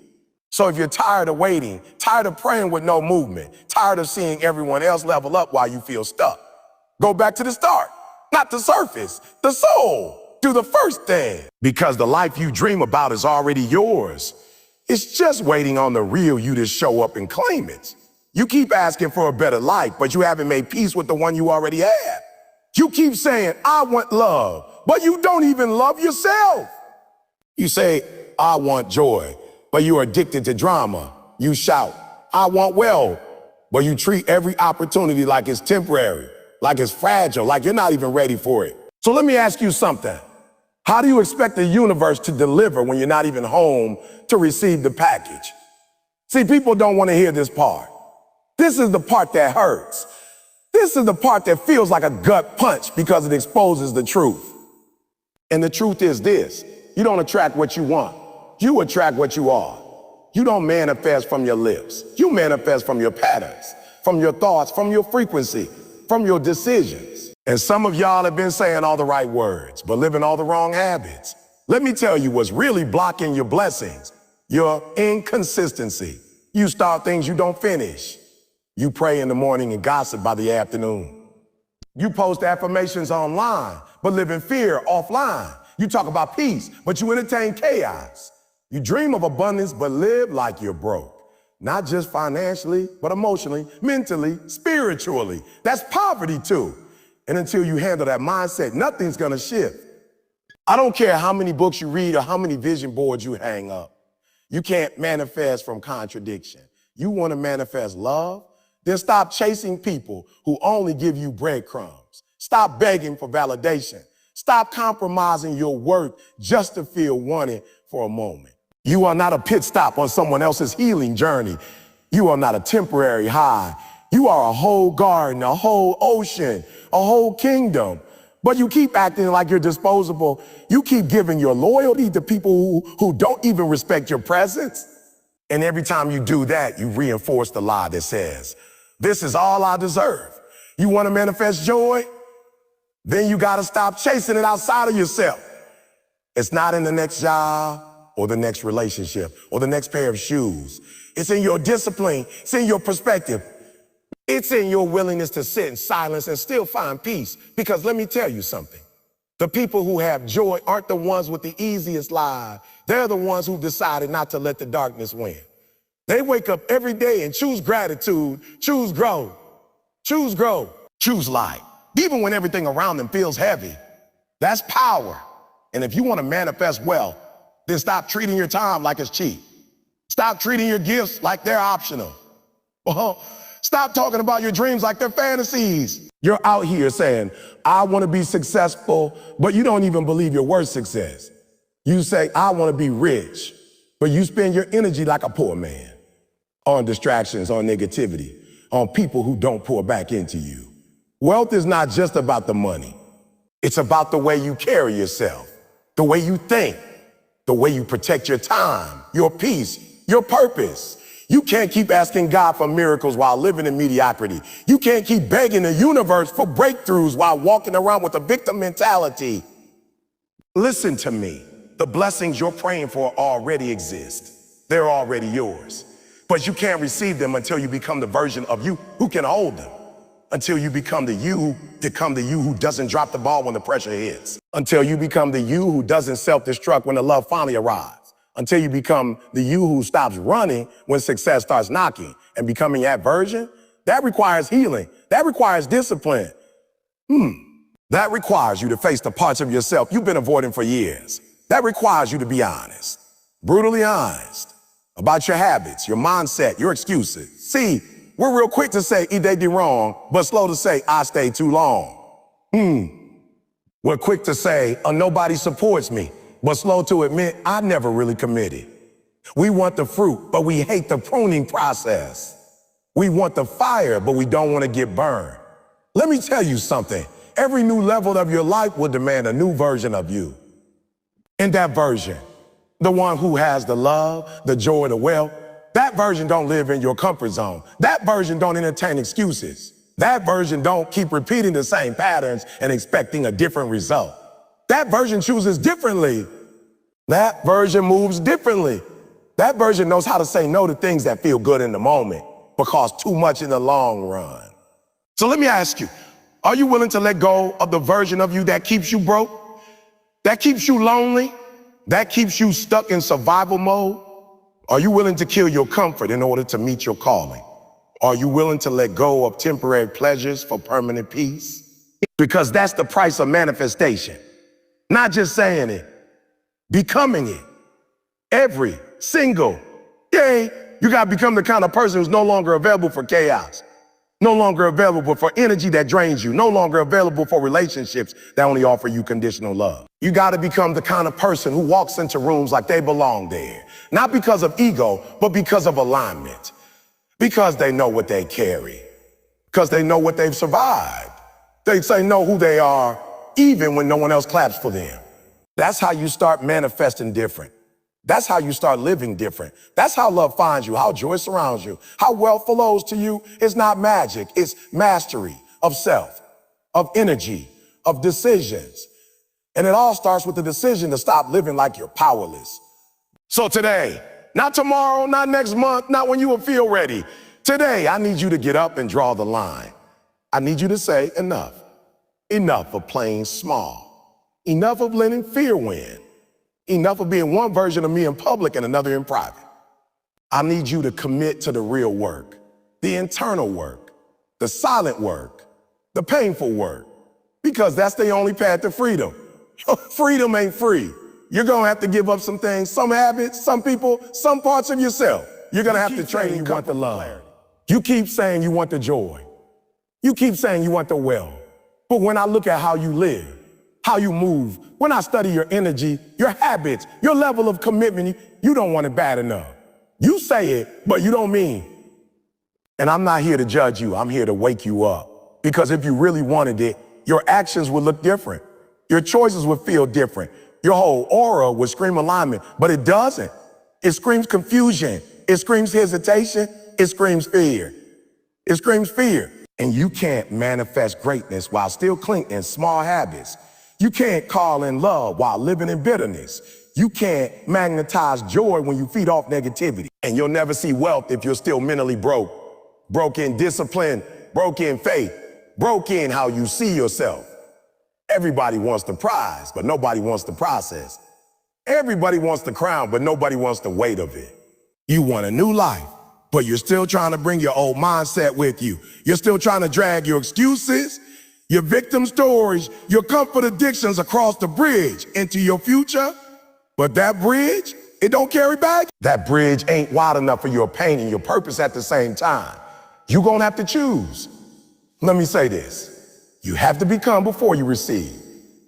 A: So if you're tired of waiting, tired of praying with no movement, tired of seeing everyone else level up while you feel stuck, go back to the start, not the surface, the soul. Do the first thing, because the life you dream about is already yours. It's just waiting on the real you to show up and claim it. You keep asking for a better life, but you haven't made peace with the one you already have. You keep saying, I want love, but you don't even love yourself. You say, I want joy, but you're addicted to drama. You shout, I want wealth, but you treat every opportunity like it's temporary, like it's fragile, like you're not even ready for it. So let me ask you something. How do you expect the universe to deliver when you're not even home to receive the package? See, people don't want to hear this part. This is the part that hurts. This is the part that feels like a gut punch because it exposes the truth. And the truth is this: you don't attract what you want. You attract what you are. You don't manifest from your lips. You manifest from your patterns, from your thoughts, from your frequency, from your decisions. And some of y'all have been saying all the right words, but living all the wrong habits. Let me tell you what's really blocking your blessings: your inconsistency. You start things you don't finish. You pray in the morning and gossip by the afternoon. You post affirmations online, but live in fear offline. You talk about peace, but you entertain chaos. You dream of abundance, but live like you're broke. Not just financially, but emotionally, mentally, spiritually. That's poverty too. And until you handle that mindset, nothing's gonna shift. I don't care how many books you read or how many vision boards you hang up. You can't manifest from contradiction. You wanna manifest love? Then stop chasing people who only give you breadcrumbs. Stop begging for validation. Stop compromising your worth just to feel wanted for a moment. You are not a pit stop on someone else's healing journey. You are not a temporary high. You are a whole garden, a whole ocean, a whole kingdom. But you keep acting like you're disposable. You keep giving your loyalty to people who don't even respect your presence. And every time you do that, you reinforce the lie that says, this is all I deserve. You want to manifest joy? Then you got to stop chasing it outside of yourself. It's not in the next job or the next relationship or the next pair of shoes. It's in your discipline. It's in your perspective. It's in your willingness to sit in silence and still find peace. Because let me tell you something. The people who have joy aren't the ones with the easiest life. They're the ones who decided not to let the darkness win. They wake up every day and choose gratitude, choose growth, choose light, even when everything around them feels heavy. That's power. And if you want to manifest wealth, then stop treating your time like it's cheap. Stop treating your gifts like they're optional. Stop talking about your dreams like they're fantasies. You're out here saying, I want to be successful, but you don't even believe you're worth success. You say, I want to be rich, but you spend your energy like a poor man on distractions, on negativity, on people who don't pour back into you. Wealth is not just about the money. It's about the way you carry yourself, the way you think, the way you protect your time, your peace, your purpose. You can't keep asking God for miracles while living in mediocrity. You can't keep begging the universe for breakthroughs while walking around with a victim mentality. Listen to me. The blessings you're praying for already exist. They're already yours. But you can't receive them until you become the version of you who can hold them. Until you become the you who doesn't drop the ball when the pressure hits. Until you become the you who doesn't self-destruct when the love finally arrives. Until you become the you who stops running when success starts knocking. And becoming that version, that requires healing. That requires discipline. That requires you to face the parts of yourself you've been avoiding for years. That requires you to be honest, brutally honest about your habits, your mindset, your excuses. See, we're real quick to say, they did wrong, but slow to say, I stayed too long. We're quick to say, nobody supports me, but slow to admit, I never really committed. We want the fruit, but we hate the pruning process. We want the fire, but we don't want to get burned. Let me tell you something. Every new level of your life will demand a new version of you. And that version, the one who has the love, the joy, the wealth, That version don't live in your comfort zone. That version don't entertain excuses. That version don't keep repeating the same patterns and expecting a different result. That version chooses differently. That version moves differently. That version knows how to say no to things that feel good in the moment, but cost too much in the long run. So let me ask you, are you willing to let go of the version of you that keeps you broke? That keeps you lonely? That keeps you stuck in survival mode? Are you willing to kill your comfort in order to meet your calling? Are you willing to let go of temporary pleasures for permanent peace? Because that's the price of manifestation. Not just saying it, becoming it. Every single day, you gotta become the kind of person who's no longer available for chaos, no longer available for energy that drains you, no longer available for relationships that only offer you conditional love. You gotta become the kind of person who walks into rooms like they belong there, not because of ego, but because of alignment, because they know what they carry, because they know what they've survived. They know who they are, even when no one else claps for them. That's how you start manifesting different. That's how you start living different. That's how love finds you, how joy surrounds you, how wealth flows to you. It's not magic, it's mastery of self, of energy, of decisions. And it all starts with the decision to stop living like you're powerless. So today, not tomorrow, not next month, not when you will feel ready. Today, I need you to get up and draw the line. I need you to say enough. Enough of playing small. Enough of letting fear win. Enough of being one version of me in public and another in private. I need you to commit to the real work, the internal work, the silent work, the painful work, because that's the only path to freedom. Freedom ain't free. You're gonna have to give up some things, some habits, some people, some parts of yourself. You're gonna have to train. You want the love. You keep saying you want the joy. You keep saying you want the wealth. But when I look at how you live, how you move, when I study your energy, your habits, your level of commitment, you don't want it bad enough. You say it, but you don't mean. And I'm not here to judge you. I'm here to wake you up. Because if you really wanted it, your actions would look different. Your choices would feel different. Your whole aura would scream alignment, but it doesn't. It screams confusion. It screams hesitation. It screams fear. It screams fear. And you can't manifest greatness while still clinging in small habits. You can't call in love while living in bitterness. You can't magnetize joy when you feed off negativity. And you'll never see wealth if you're still mentally broke. Broke in discipline, broke in faith, broke in how you see yourself. Everybody wants the prize, but nobody wants the process. Everybody wants the crown, but nobody wants the weight of it. You want a new life, but you're still trying to bring your old mindset with you. You're still trying to drag your excuses, your victim stories, your comfort addictions across the bridge into your future. But that bridge, it don't carry back. That bridge ain't wide enough for your pain and your purpose at the same time. You're gonna have to choose. Let me say this. You have to become before you receive.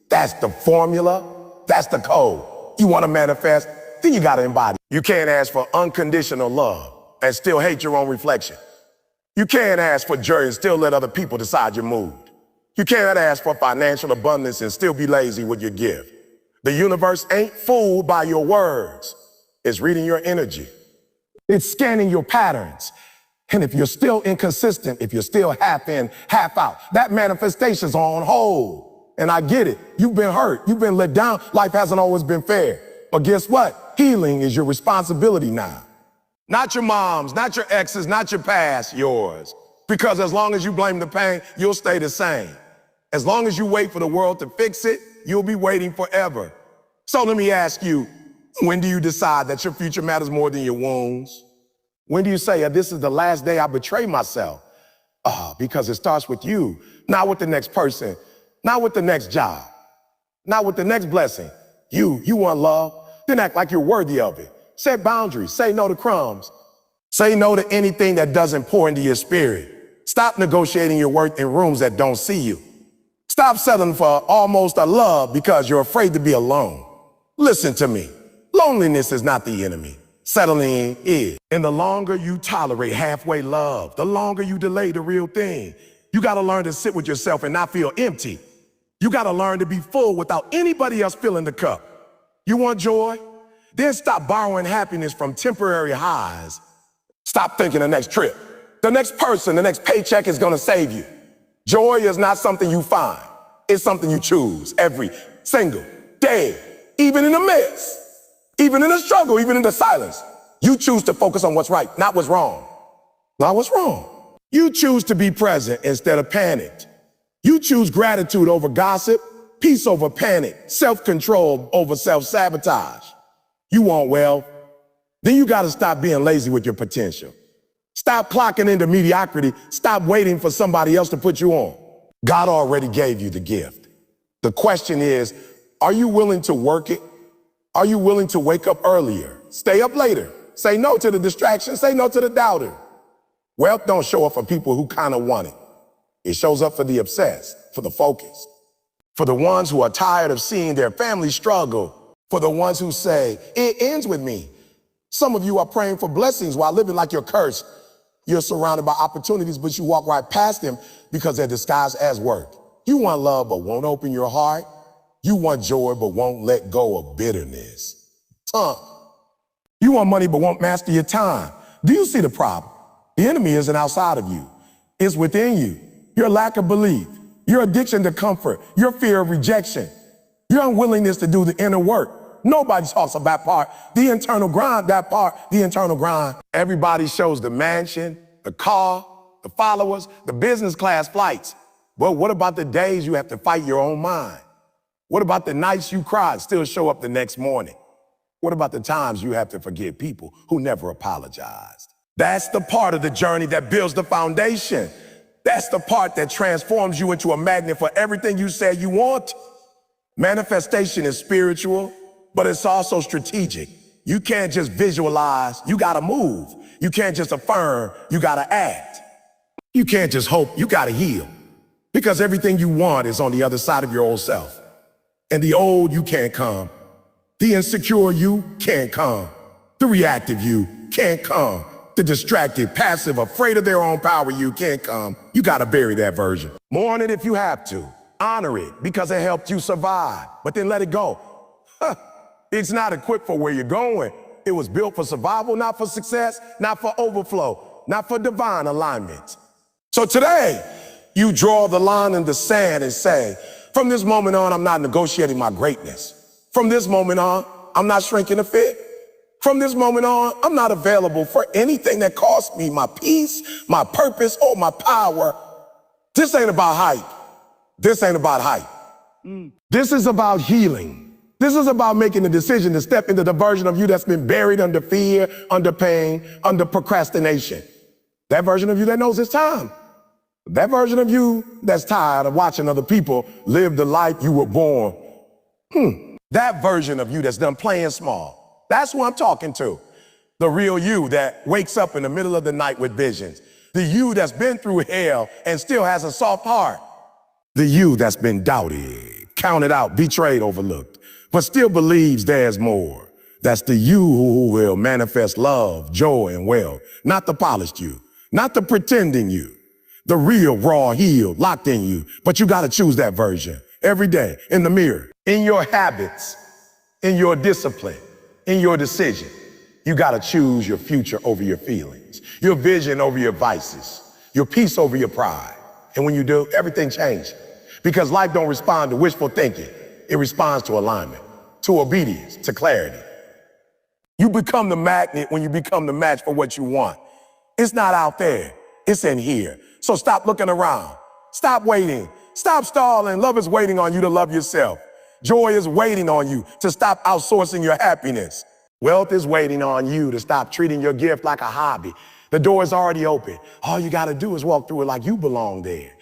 A: That's the formula. That's the code. You want to manifest, then you got to embody. You can't ask for unconditional love and still hate your own reflection. You can't ask for joy and still let other people decide your mood. You can't ask for financial abundance and still be lazy with your gift. The universe ain't fooled by your words. It's reading your energy. It's scanning your patterns. And if you're still inconsistent, if you're still half in, half out, that manifestation's on hold. And I get it. You've been hurt. You've been let down. Life hasn't always been fair. But guess what? Healing is your responsibility now. Not your mom's, not your ex's, not your past, yours. Because as long as you blame the pain, you'll stay the same. As long as you wait for the world to fix it, you'll be waiting forever. So let me ask you, when do you decide that your future matters more than your wounds? When do you say, this is the last day I betray myself? Because it starts with you, not with the next person, not with the next job, not with the next blessing. You want love, then act like you're worthy of it. Set boundaries, say no to crumbs. Say no to anything that doesn't pour into your spirit. Stop negotiating your worth in rooms that don't see you. Stop settling for almost a love because you're afraid to be alone. Listen to me, loneliness is not the enemy. Settling is. And the longer you tolerate halfway love, the longer you delay the real thing. You gotta learn to sit with yourself and not feel empty. You gotta learn to be full without anybody else filling the cup. You want joy? Then stop borrowing happiness from temporary highs Stop thinking the next trip. The next person, the next paycheck is gonna save you. Joy is not something you find. It's something you choose every single day, even in the mess, even in the struggle, even in the silence. You choose to focus on what's right, not what's wrong. Not what's wrong. You choose to be present instead of panicked. You choose gratitude over gossip, peace over panic, self-control over self-sabotage. You want wealth? Then you gotta stop being lazy with your potential. Stop clocking into mediocrity. Stop waiting for somebody else to put you on. God already gave you the gift. The question is, are you willing to work it? Are you willing to wake up earlier? Stay up later. Say no to the distraction. Say no to the doubter. Wealth don't show up for people who kind of want it. It shows up for the obsessed, for the focused, for the ones who are tired of seeing their family struggle, for the ones who say, it ends with me. Some of you are praying for blessings while living like you're cursed. You're surrounded by opportunities, but you walk right past them because they're disguised as work. You want love, but won't open your heart. You want joy, but won't let go of bitterness. You want money, but won't master your time. Do you see the problem? The enemy isn't outside of you. It's within you. Your lack of belief, your addiction to comfort, your fear of rejection, your unwillingness to do the inner work. Nobody talks about that part. The internal grind, that part, the internal grind. Everybody shows the mansion, the car, the followers, the business class flights. But what about the days you have to fight your own mind? What about the nights you cried, still show up the next morning? What about the times you have to forgive people who never apologized? That's the part of the journey that builds the foundation. That's the part that transforms you into a magnet for everything you said you want. Manifestation is spiritual, but it's also strategic. You can't just visualize, you gotta move. You can't just affirm, you gotta act. You can't just hope, you gotta heal. Because everything you want is on the other side of your old self. And the old you can't come. The insecure you can't come. The reactive you can't come. The distracted, passive, afraid of their own power you can't come. You gotta bury that version. Mourn it if you have to. Honor it because it helped you survive. But then let it go. It's not equipped for where you're going. It was built for survival, not for success, not for overflow, not for divine alignment. So today, you draw the line in the sand and say, from this moment on, I'm not negotiating my greatness. From this moment on, I'm not shrinking a fit. From this moment on, I'm not available for anything that costs me my peace, my purpose, or my power. This ain't about hype. This ain't about hype. This is about healing. This is about making the decision to step into the version of you that's been buried under fear, under pain, under procrastination. That version of you that knows it's time. That version of you that's tired of watching other people live the life you were born. That version of you that's done playing small. That's who I'm talking to. The real you that wakes up in the middle of the night with visions. The you that's been through hell and still has a soft heart. The you that's been doubted, counted out, betrayed, overlooked, but still believes there's more. That's the you who will manifest love, joy, and wealth. Not the polished you, not the pretending you. The real, raw, healed, locked in you. But you gotta choose that version every day in the mirror, in your habits, in your discipline, in your decision. You gotta choose your future over your feelings, your vision over your vices, your peace over your pride. And when you do, everything changes. Because life don't respond to wishful thinking. It responds to alignment, to obedience, to clarity. You become the magnet when you become the match for what you want. It's not out there, it's in here. So stop looking around. Stop waiting. Stop stalling. Love is waiting on you to love yourself. Joy is waiting on you to stop outsourcing your happiness. Wealth is waiting on you to stop treating your gift like a hobby. The door is already open. All you gotta do is walk through it like you belong there.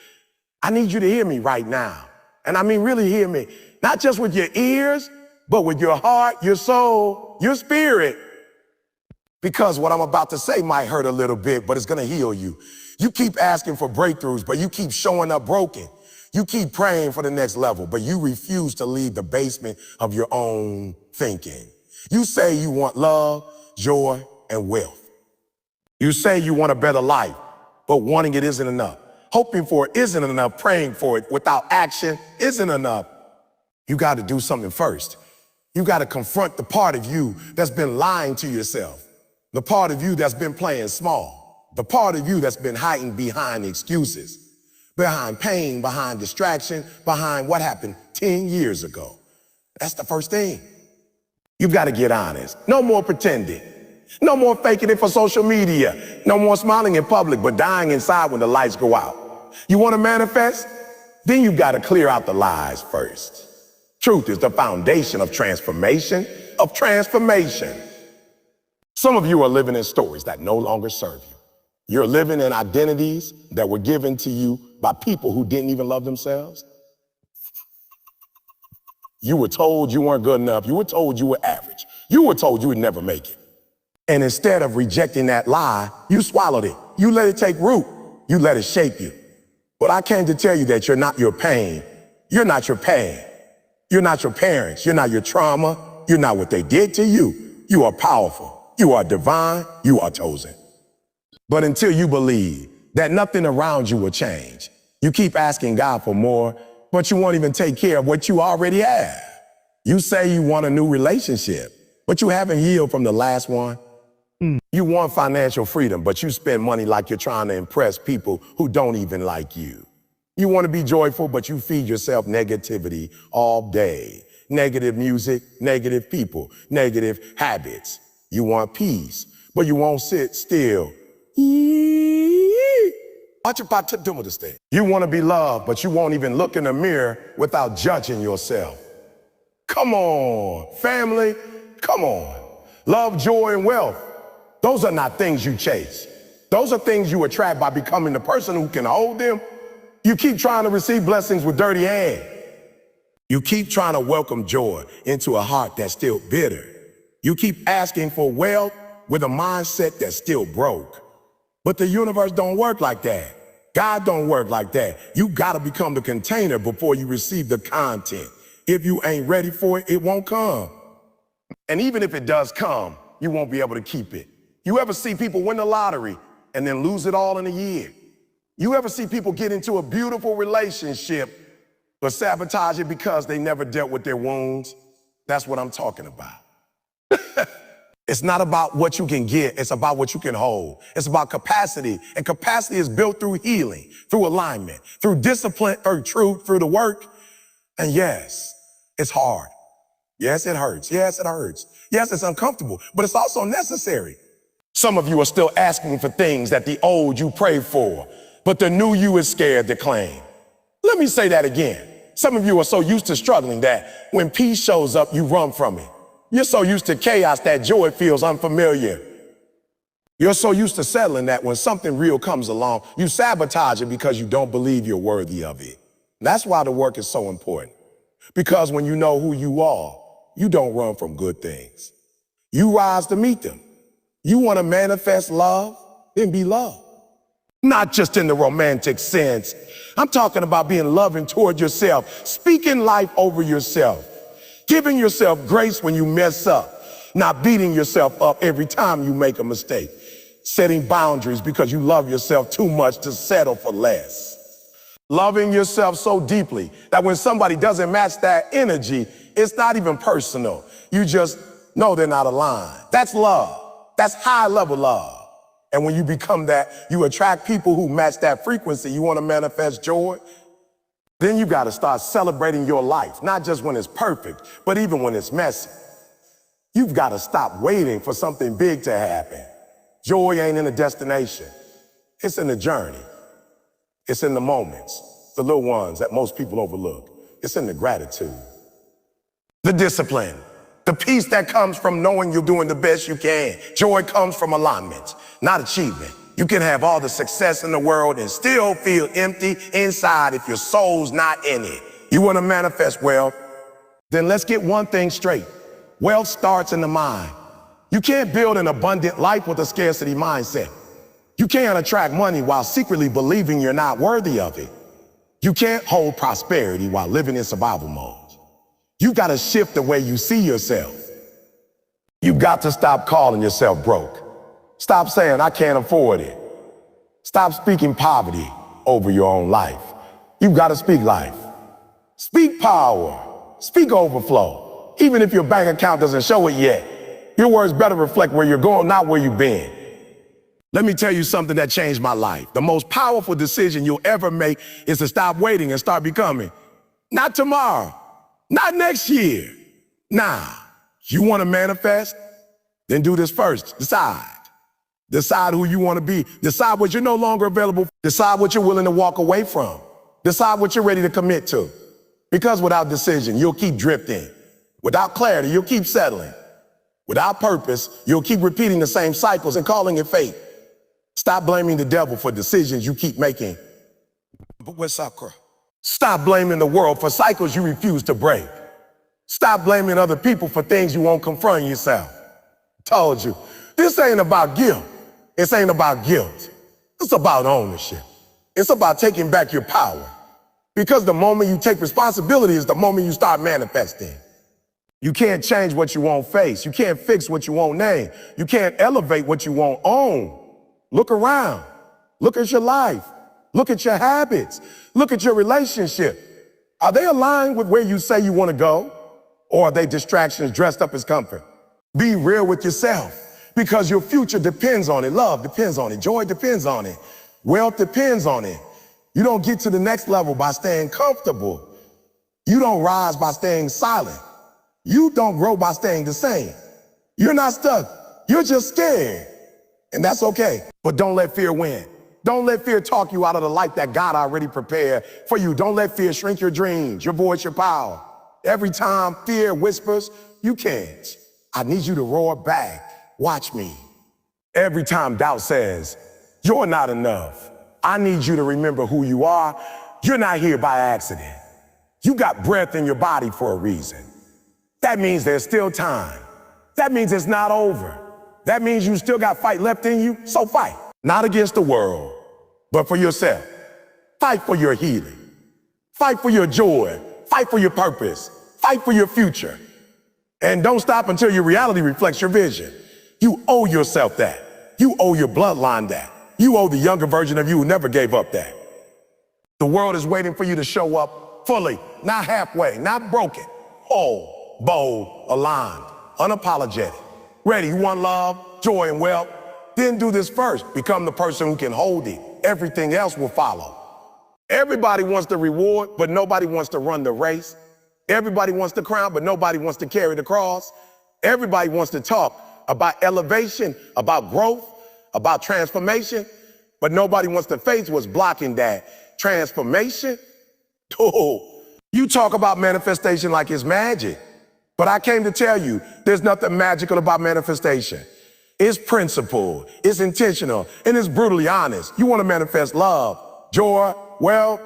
A: I need you to hear me right now. And I mean really hear me. Not just with your ears, but with your heart, your soul, your spirit. Because what I'm about to say might hurt a little bit, but it's gonna heal you. You keep asking for breakthroughs, but you keep showing up broken. You keep praying for the next level, but you refuse to leave the basement of your own thinking. You say you want love, joy, and wealth. You say you want a better life, but wanting it isn't enough. Hoping for it isn't enough. Praying for it without action isn't enough. You got to do something first. You got to confront the part of you that's been lying to yourself. The part of you that's been playing small. The part of you that's been hiding behind excuses, behind pain, behind distraction, behind what happened 10 years ago. That's the first thing. You've got to get honest. No more pretending. No more faking it for social media. No more smiling in public, but dying inside when the lights go out. You want to manifest? Then you've got to clear out the lies first. Truth is the foundation of transformation, Some of you are living in stories that no longer serve you. You're living in identities that were given to you by people who didn't even love themselves. You were told you weren't good enough. You were told you were average. You were told you would never make it. And instead of rejecting that lie, you swallowed it. You let it take root. You let it shape you. But I came to tell you that you're not your pain. You're not your pain. You're not your parents. You're not your trauma. You're not what they did to you. You are powerful. You are divine. You are chosen. But until you believe that nothing around you will change, you keep asking God for more, but you won't even take care of what you already have. You say you want a new relationship, but you haven't healed from the last one. You want financial freedom, but you spend money like you're trying to impress people who don't even like you. You want to be joyful, but you feed yourself negativity all day. Negative music, negative people, negative habits. You want peace, but you won't sit still. You want to be loved, but you won't even look in the mirror without judging yourself. Come on, family, come on. Love, joy, and wealth. Those are not things you chase. Those are things you attract by becoming the person who can hold them. You keep trying to receive blessings with dirty hands. You keep trying to welcome joy into a heart that's still bitter. You keep asking for wealth with a mindset that's still broke. But the universe don't work like that. God don't work like that. You gotta become the container before you receive the content. If you ain't ready for it, it won't come. And even if it does come, you won't be able to keep it. You ever see people win the lottery and then lose it all in a year? You ever see people get into a beautiful relationship but sabotage it because they never dealt with their wounds? That's what I'm talking about. It's not about what you can get, it's about what you can hold. It's about capacity, and capacity is built through healing, through alignment, through discipline, through truth, through the work. And yes, it's hard. Yes, it hurts. Yes, it hurts. Yes, it's uncomfortable, but it's also necessary. Some of you are still asking for things that the old you prayed for, but the new you is scared to claim. Let me say that again. Some of you are so used to struggling that when peace shows up, you run from it. You're so used to chaos that joy feels unfamiliar. You're so used to settling that when something real comes along, you sabotage it because you don't believe you're worthy of it. That's why the work is so important. Because when you know who you are, you don't run from good things. You rise to meet them. You want to manifest love, then be loved. Not just in the romantic sense. I'm talking about being loving toward yourself, speaking life over yourself, giving yourself grace when you mess up, not beating yourself up every time you make a mistake, setting boundaries because you love yourself too much to settle for less. Loving yourself so deeply that when somebody doesn't match that energy, it's not even personal. You just know they're not aligned. That's love. That's high level love. And when you become that, you attract people who match that frequency. You want to manifest joy? Then you got to start celebrating your life, not just when it's perfect, but even when it's messy. You've got to stop waiting for something big to happen. Joy ain't in the destination. It's in the journey. It's in the moments, the little ones that most people overlook. It's in the gratitude, the discipline, the peace that comes from knowing you're doing the best you can. Joy comes from alignment, not achievement. You can have all the success in the world and still feel empty inside if your soul's not in it. You want to manifest wealth? Then let's get one thing straight. Wealth starts in the mind. You can't build an abundant life with a scarcity mindset. You can't attract money while secretly believing you're not worthy of it. You can't hold prosperity while living in survival mode. You got to shift the way you see yourself. You got to stop calling yourself broke. Stop saying, I can't afford it. Stop speaking poverty over your own life. You got to speak life. Speak power. Speak overflow. Even if your bank account doesn't show it yet, Your words better reflect where you're going, not where you've been. Let me tell you something that changed my life. The most powerful decision you'll ever make is to stop waiting and start becoming. Not tomorrow, not next year. Nah, you want to manifest? Then do this first. Decide. Decide who you want to be. Decide what you're no longer available for. Decide what you're willing to walk away from. Decide what you're ready to commit to. Because without decision, you'll keep drifting. Without clarity, you'll keep settling. Without purpose, you'll keep repeating the same cycles and calling it fate. Stop blaming the devil for decisions you keep making. But what's up, girl? Stop blaming the world for cycles you refuse to break. Stop blaming other people for things you won't confront yourself. Told you, this ain't about guilt. This ain't about guilt. It's about ownership. It's about taking back your power. Because the moment you take responsibility is the moment you start manifesting. You can't change what you won't face. You can't fix what you won't name. You can't elevate what you won't own. Look around. Look at your life. Look at your habits. Look at your relationship. Are they aligned with where you say you want to go? Or are they distractions dressed up as comfort? Be real with yourself because your future depends on it. Love depends on it. Joy depends on it. Wealth depends on it. You don't get to the next level by staying comfortable. You don't rise by staying silent. You don't grow by staying the same. You're not stuck. You're just scared. And that's okay. But don't let fear win. Don't let fear talk you out of the life that God already prepared for you. Don't let fear shrink your dreams, your voice, your power. Every time fear whispers, you can't. I need you to roar back. Watch me. Every time doubt says, you're not enough, I need you to remember who you are. You're not here by accident. You got breath in your body for a reason. That means there's still time. That means it's not over. That means you still got fight left in you, so fight. Not against the world, but for yourself. Fight for your healing. Fight for your joy. Fight for your purpose. Fight for your future. And don't stop until your reality reflects your vision. You owe yourself that. You owe your bloodline that. You owe the younger version of you who never gave up that. The world is waiting for you to show up fully, not halfway, not broken, whole, bold, aligned, unapologetic, ready. You want love, joy, and wealth? Then do this first. Become the person who can hold it. Everything else will follow. Everybody wants the reward, but nobody wants to run the race. Everybody wants the crown, but nobody wants to carry the cross. Everybody wants to talk about elevation, about growth, about transformation, but nobody wants to face what's blocking that. Transformation? Oh, you talk about manifestation like it's magic, but I came to tell you there's nothing magical about manifestation. It's principled, it's intentional, and it's brutally honest. You want to manifest love, joy, wealth,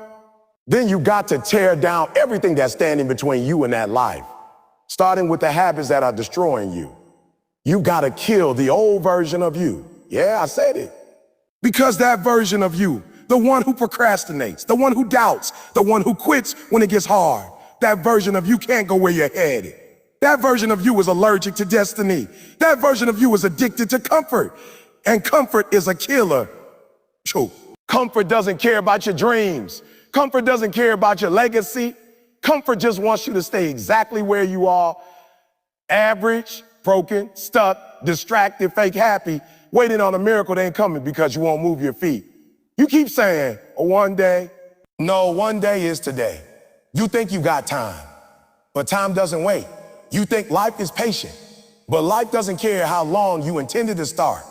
A: then you got to tear down everything that's standing between you and that life, starting with the habits that are destroying you. You got to kill the old version of you. Yeah, I said it. Because that version of you, the one who procrastinates, the one who doubts, the one who quits when it gets hard, that version of you can't go where you're headed. That version of you is allergic to destiny. That version of you is addicted to comfort. And comfort is a killer. True. Comfort doesn't care about your dreams. Comfort doesn't care about your legacy. Comfort just wants you to stay exactly where you are. Average, broken, stuck, distracted, fake happy, waiting on a miracle that ain't coming because you won't move your feet. You keep saying, oh, one day. No, one day is today. You think you got time, but time doesn't wait. You think life is patient, but life doesn't care how long you intended to start.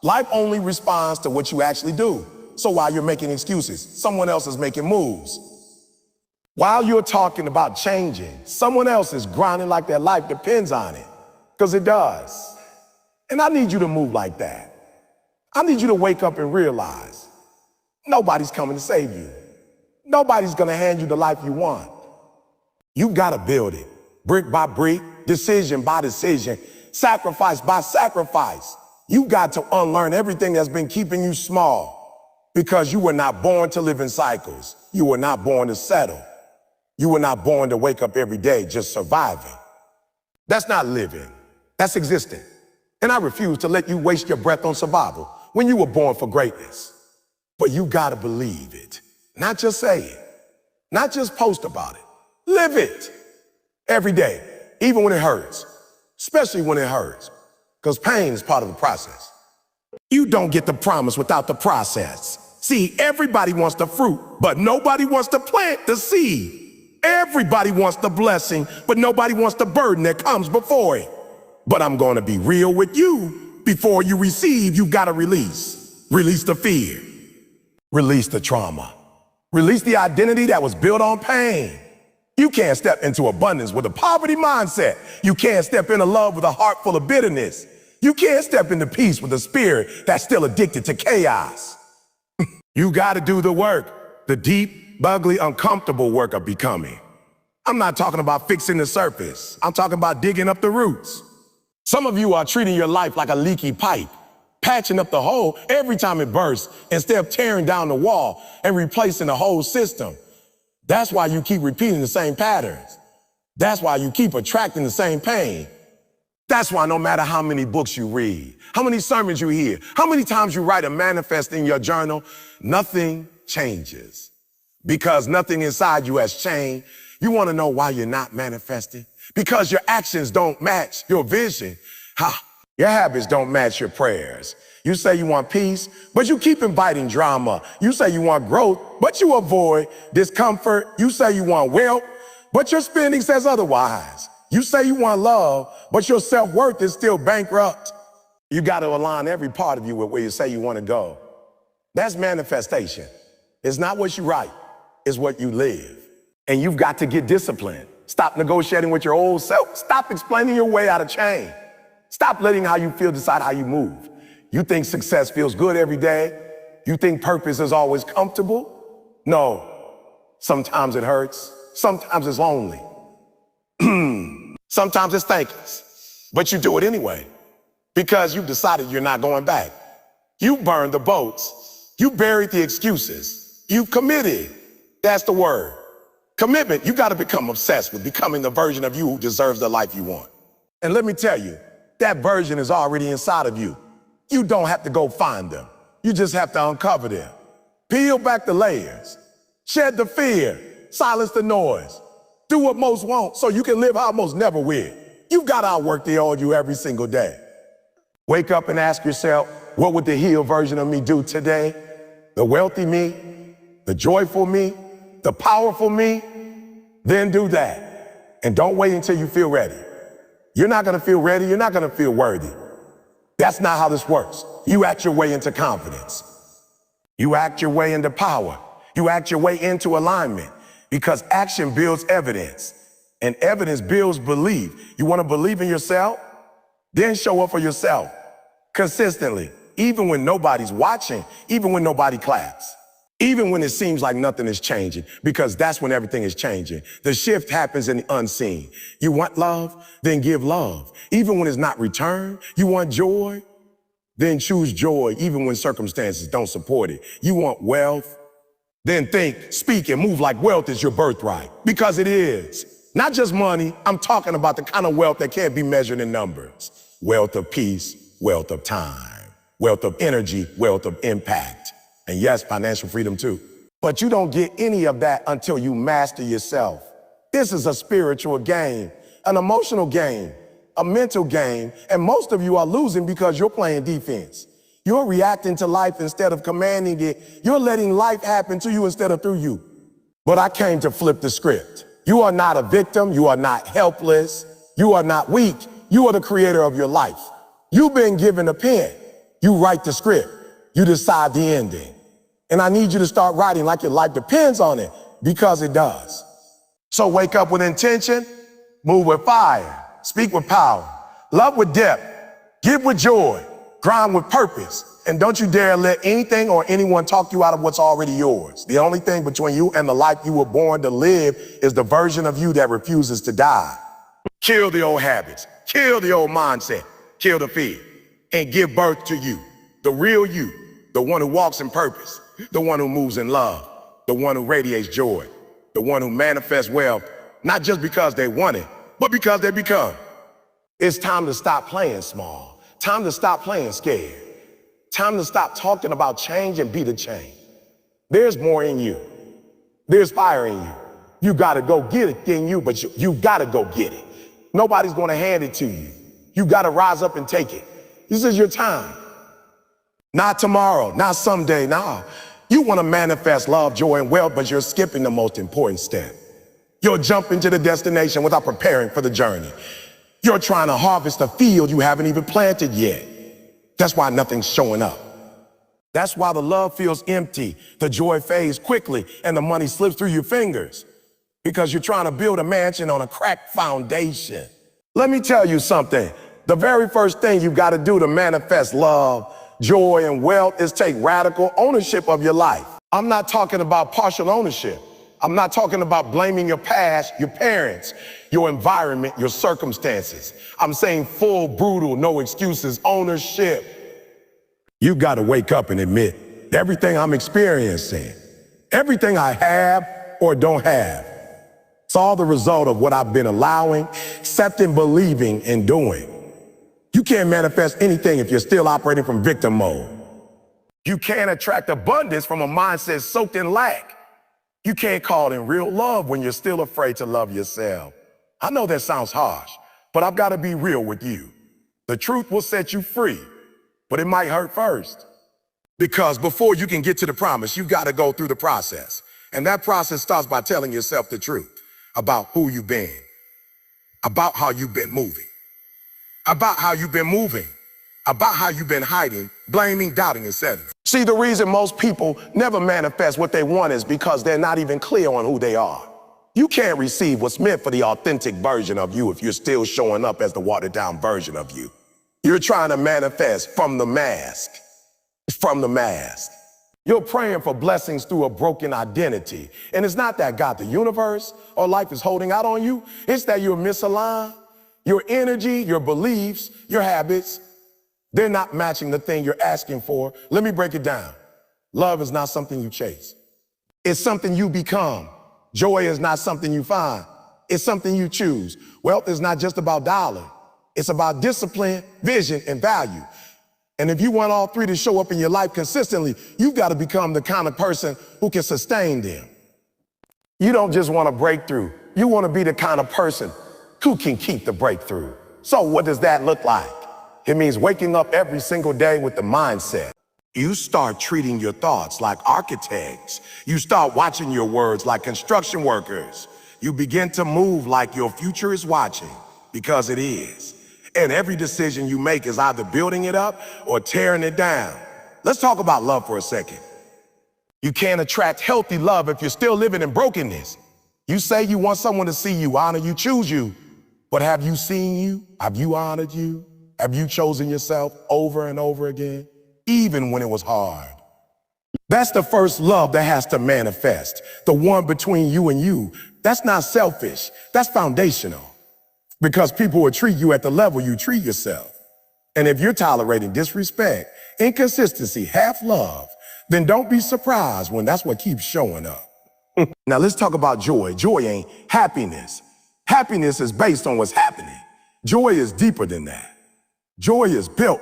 A: Life only responds to what you actually do. So while you're making excuses, someone else is making moves. While you're talking about changing, someone else is grinding like their life depends on it, because it does. And I need you to move like that. I need you to wake up and realize nobody's coming to save you. Nobody's going to hand you the life you want. You got to build it. Brick by brick, decision by decision, sacrifice by sacrifice. You got to unlearn everything that's been keeping you small because you were not born to live in cycles. You were not born to settle. You were not born to wake up every day just surviving. That's not living. That's existing. And I refuse to let you waste your breath on survival when you were born for greatness. But you got to believe it. Not just say it. Not just post about it. Live it. Every day, even when it hurts, especially when it hurts. because pain is part of the process. You don't get the promise without the process. See, everybody wants the fruit, but nobody wants to plant the seed. Everybody wants the blessing, but nobody wants the burden that comes before it. But I'm going to be real with you. Before you receive, you got to release. Release the fear. Release the trauma. Release the identity that was built on pain. You can't step into abundance with a poverty mindset. You can't step into love with a heart full of bitterness. You can't step into peace with a spirit that's still addicted to chaos. You got to do the work, the deep, ugly, uncomfortable work of becoming. I'm not talking about fixing the surface. I'm talking about digging up the roots. Some of you are treating your life like a leaky pipe, patching up the hole every time it bursts instead of tearing down the wall and replacing the whole system. That's why you keep repeating the same patterns. That's why you keep attracting the same pain. That's why no matter how many books you read, how many sermons you hear, how many times you write a manifest in your journal, nothing changes. Because nothing inside you has changed. You want to know why you're not manifesting? Because your actions don't match your vision. Your habits don't match your prayers. You say you want peace, but you keep inviting drama. You say you want growth, but you avoid discomfort. You say you want wealth, but your spending says otherwise. You say you want love, but your self-worth is still bankrupt. You got to align every part of you with where you say you want to go. That's manifestation. It's not what you write, it's what you live. And you've got to get disciplined. Stop negotiating with your old self. Stop explaining your way out of change. Stop letting how you feel decide how you move. You think success feels good every day? You think purpose is always comfortable? No. Sometimes it hurts. Sometimes it's lonely. Sometimes it's thankless. But you do it anyway because you've decided you're not going back. You burned the boats. You buried the excuses. You committed. That's the word. Commitment. You got to become obsessed with becoming the version of you who deserves the life you want. And let me tell you, that version is already inside of you. You don't have to go find them. You just have to uncover them. Peel back the layers. Shed the fear. Silence the noise. Do what most won't so you can live how most never will. You've got to outwork the old you every single day. Wake up and ask yourself, what would the healed version of me do today? The wealthy me? The joyful me? The powerful me? Then do that. And don't wait until you feel ready. You're not going to feel ready. You're not going to feel worthy. That's not how this works. You act your way into confidence. You act your way into power. You act your way into alignment because action builds evidence and evidence builds belief. You want to believe in yourself? Then show up for yourself consistently, even when nobody's watching, even when nobody claps. Even when it seems like nothing is changing, because that's when everything is changing. The shift happens in the unseen. You want love? Then give love. Even when it's not returned, you want joy? Then choose joy, even when circumstances don't support it. You want wealth? Then think, speak, and move like wealth is your birthright, because it is. Not just money, I'm talking about the kind of wealth that can't be measured in numbers. Wealth of peace, wealth of time, wealth of energy, wealth of impact. And yes, financial freedom too. But you don't get any of that until you master yourself. This is a spiritual game, an emotional game, a mental game, and most of you are losing because you're playing defense. You're reacting to life instead of commanding it. You're letting life happen to you instead of through you. But I came to flip the script. You are not a victim. You are not helpless. You are not weak. You are the creator of your life. You've been given a pen. You write the script. You decide the ending. And I need you to start writing like your life depends on it, because it does. So wake up with intention, move with fire, speak with power, love with depth, give with joy, grind with purpose. And don't you dare let anything or anyone talk you out of what's already yours. The only thing between you and the life you were born to live is the version of you that refuses to die. Kill the old habits, kill the old mindset, kill the fear, and give birth to you, the real you, the one who walks in purpose, the one who moves in love, the one who radiates joy, the one who manifests wealth, not just because they want it, but because they become. It's time to stop playing small. Time to stop playing scared. Time to stop talking about change and be the change. There's more in you. There's fire in you. You gotta go get it in you, but you gotta go get it. Nobody's gonna hand it to you. You gotta rise up and take it. This is your time. Not tomorrow, not someday, no. You want to manifest love, joy, and wealth, but you're skipping the most important step. You'll jump into the destination without preparing for the journey. You're trying to harvest a field you haven't even planted yet. That's why nothing's showing up. That's why the love feels empty, the joy fades quickly, and the money slips through your fingers. Because you're trying to build a mansion on a cracked foundation. Let me tell you something. The very first thing you got to do to manifest love, joy, and wealth is take radical ownership of your life. I'm not talking about partial ownership. I'm not talking about blaming your past, your parents, your environment, your circumstances. I'm saying full, brutal, no excuses ownership. You got to wake up and admit everything I'm experiencing, everything I have or don't have, it's all the result of what I've been allowing, accepting, believing, and doing. You can't manifest anything if you're still operating from victim mode. You can't attract abundance from a mindset soaked in lack. You can't call in real love when you're still afraid to love yourself. I know that sounds harsh, but I've got to be real with you. The truth will set you free, but it might hurt first. Because before you can get to the promise, you've got to go through the process. And that process starts by telling yourself the truth about who you've been, about how you've been moving, about how you've been moving, about how you've been hiding, blaming, doubting, and settling. See, the reason most people never manifest what they want is because they're not even clear on who they are. You can't receive what's meant for the authentic version of you if you're still showing up as the watered down version of you. You're trying to manifest from the mask, from the mask. You're praying for blessings through a broken identity. And it's not that God, the universe, or life is holding out on you. It's that you're misaligned. Your energy, your beliefs, your habits, they're not matching the thing you're asking for. Let me break it down. Love is not something you chase. It's something you become. Joy is not something you find. It's something you choose. Wealth is not just about dollar. It's about discipline, vision, and value. And if you want all three to show up in your life consistently, you've got to become the kind of person who can sustain them. You don't just want a breakthrough. You want to be the kind of person who can keep the breakthrough. So what does that look like? It means waking up every single day with the mindset. You start treating your thoughts like architects. You start watching your words like construction workers. You begin to move like your future is watching, because it is. And every decision you make is either building it up or tearing it down. Let's talk about love for a second. You can't attract healthy love if you're still living in brokenness. You say you want someone to see you, honor you, choose you. But have you seen you? Have you honored you? Have you chosen yourself over and over again, even when it was hard? That's the first love that has to manifest. The one between you and you. That's not selfish. That's foundational. Because people will treat you at the level you treat yourself. And if you're tolerating disrespect, inconsistency, half love, then don't be surprised when that's what keeps showing up. Now let's talk about joy. Joy ain't happiness. Happiness is based on what's happening. Joy is deeper than that. Joy is built.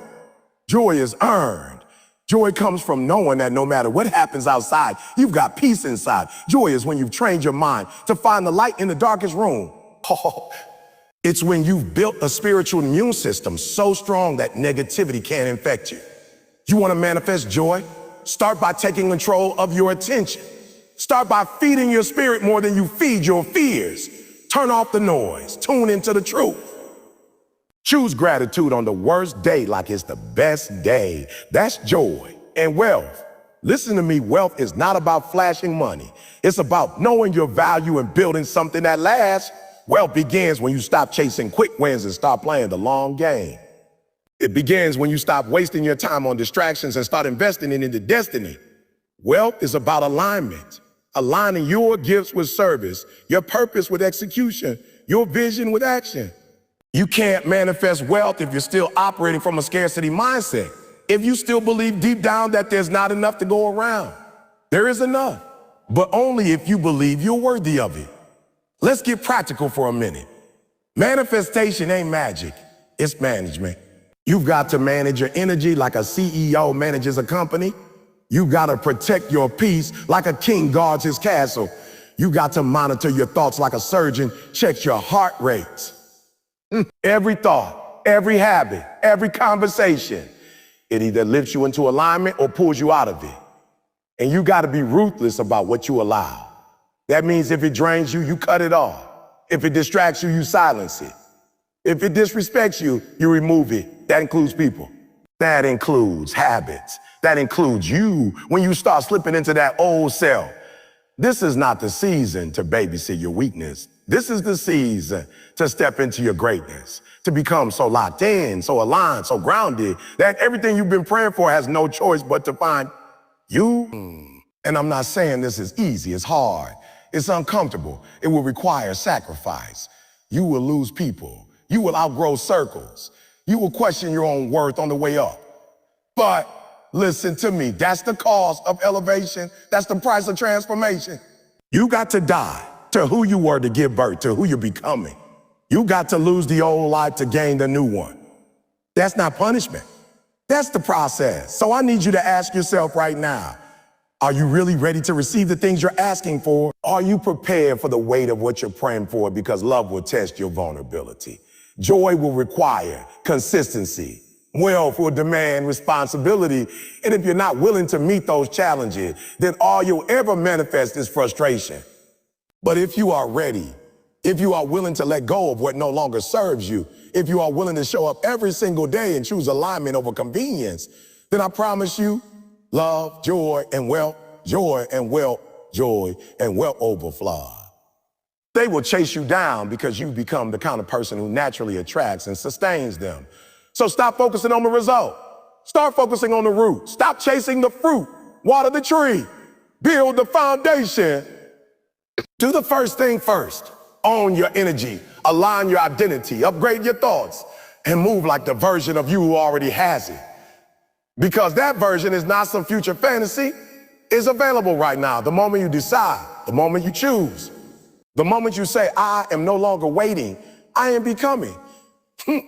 A: Joy is earned. Joy comes from knowing that no matter what happens outside, you've got peace inside. Joy is when you've trained your mind to find the light in the darkest room. It's when you've built a spiritual immune system so strong that negativity can't infect you. You want to manifest joy? Start by taking control of your attention. Start by feeding your spirit more than you feed your fears. Turn off the noise. Tune into the truth. Choose gratitude on the worst day like it's the best day. That's joy. And wealth. Listen to me, wealth is not about flashing money. It's about knowing your value and building something that lasts. Wealth begins when you stop chasing quick wins and start playing the long game. It begins when you stop wasting your time on distractions and start investing it into destiny. Wealth is about alignment, aligning your gifts with service, your purpose with execution, your vision with action. You can't manifest wealth if you're still operating from a scarcity mindset. If you still believe deep down that there's not enough to go around. There is enough, but only if you believe you're worthy of it. Let's get practical for a minute. Manifestation ain't magic, it's management. You've got to manage your energy like a CEO manages a company. You've got to protect your peace like a king guards his castle. You got to monitor your thoughts like a surgeon checks your heart rate. Every thought, every habit, every conversation. It either lifts you into alignment or pulls you out of it. And you got to be ruthless about what you allow. That means if it drains you, you cut it off. If it distracts you, you silence it. If it disrespects you, you remove it. That includes people. That includes habits. That includes you when you start slipping into that old self. This is not the season to babysit your weakness. This is the season to step into your greatness, to become so locked in, so aligned, so grounded that everything you've been praying for has no choice but to find you. And I'm not saying this is easy. It's hard. It's uncomfortable. It will require sacrifice. You will lose people. You will outgrow circles. You will question your own worth on the way up. But listen to me. That's the cost of elevation. That's the price of transformation. You got to die to who you were to give birth to who you're becoming. You got to lose the old life to gain the new one. That's not punishment. That's the process. So I need you to ask yourself right now, are you really ready to receive the things you're asking for? Are you prepared for the weight of what you're praying for? Because love will test your vulnerability. Joy will require consistency. Wealth will demand responsibility. And if you're not willing to meet those challenges, then all you'll ever manifest is frustration. But if you are ready, if you are willing to let go of what no longer serves you, if you are willing to show up every single day and choose alignment over convenience, then I promise you, love, joy, and wealth, joy and wealth, joy and wealth overflow. They will chase you down because you become the kind of person who naturally attracts and sustains them. So stop focusing on the result. Start focusing on the root. Stop chasing the fruit. Water the tree. Build the foundation. Do the first thing first. Own your energy. Align your identity. Upgrade your thoughts. And move like the version of you who already has it. Because that version is not some future fantasy. It's available right now. The moment you decide. The moment you choose. The moment you say, I am no longer waiting. I am becoming.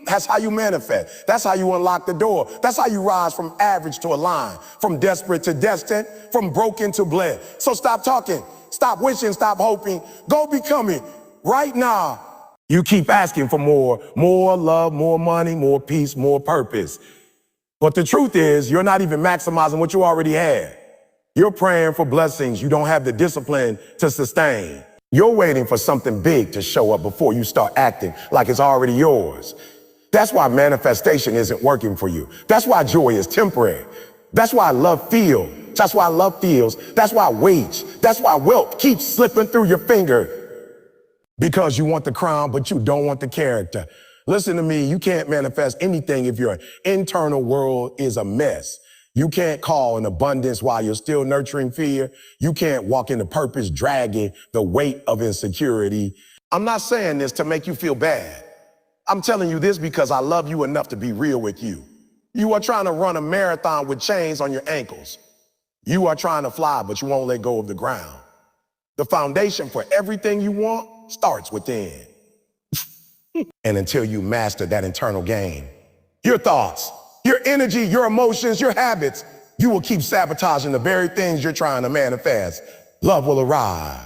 A: That's how you manifest. That's how you unlock the door. That's how you rise from average to align, from desperate to destined, from broken to blessed. So stop talking, stop wishing, stop hoping. Go becoming right now. You keep asking for more love, more money, more peace, more purpose. But the truth is, you're not even maximizing what you already had. You're praying for blessings you don't have the discipline to sustain. You're waiting for something big to show up before you start acting like it's already yours. That's why manifestation isn't working for you. That's why joy is temporary. That's why love feels. That's why love feels. That's why wage. That's why wealth keeps slipping through your finger. Because you want the crown, but you don't want the character. Listen to me, you can't manifest anything if your internal world is a mess. You can't call in abundance while you're still nurturing fear. You can't walk into purpose dragging the weight of insecurity. I'm not saying this to make you feel bad. I'm telling you this because I love you enough to be real with you. You are trying to run a marathon with chains on your ankles. You are trying to fly, but you won't let go of the ground. The foundation for everything you want starts within. And until you master that internal game, your thoughts, your energy, your emotions, your habits, you will keep sabotaging the very things you're trying to manifest. Love will arrive.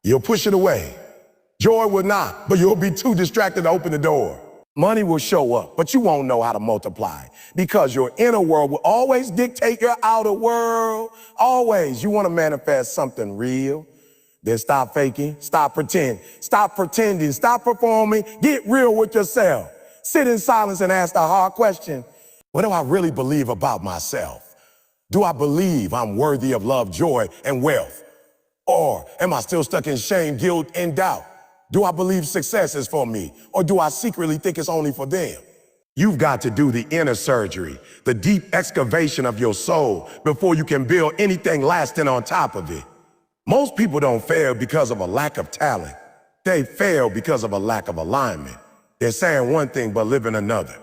A: You'll push it away. Joy will not, but you'll be too distracted to open the door. Money will show up, but you won't know how to multiply because your inner world will always dictate your outer world. Always. You want to manifest something real. Then stop faking, stop pretending, stop performing, get real with yourself. Sit in silence and ask the hard question. What do I really believe about myself? Do I believe I'm worthy of love, joy, and wealth? Or am I still stuck in shame, guilt, and doubt? Do I believe success is for me? Or do I secretly think it's only for them? You've got to do the inner surgery, the deep excavation of your soul before you can build anything lasting on top of it. Most people don't fail because of a lack of talent. They fail because of a lack of alignment. They're saying one thing but living another.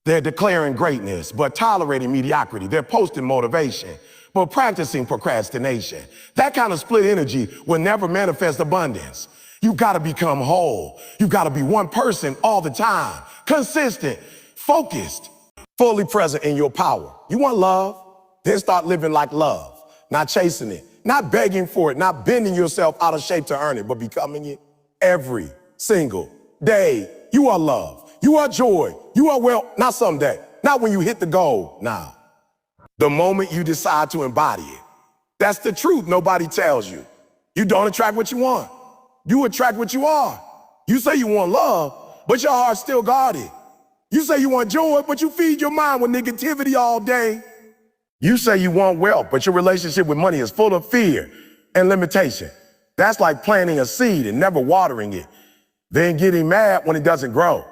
A: They're declaring greatness but tolerating mediocrity. They're posting motivation but practicing procrastination. That kind of split energy will never manifest abundance. You gotta become whole. You gotta be one person all the time, consistent, focused, fully present in your power. You want love? Then start living like love, not chasing it, not begging for it, not bending yourself out of shape to earn it, but becoming it every single day. You are love. You are joy. You want wealth, not someday. Not when you hit the goal, now. The moment you decide to embody it. That's the truth nobody tells you. You don't attract what you want. You attract what you are. You say you want love, but your heart's still guarded. You say you want joy, but you feed your mind with negativity all day. You say you want wealth, but your relationship with money is full of fear and limitation. That's like planting a seed and never watering it, then getting mad when it doesn't grow.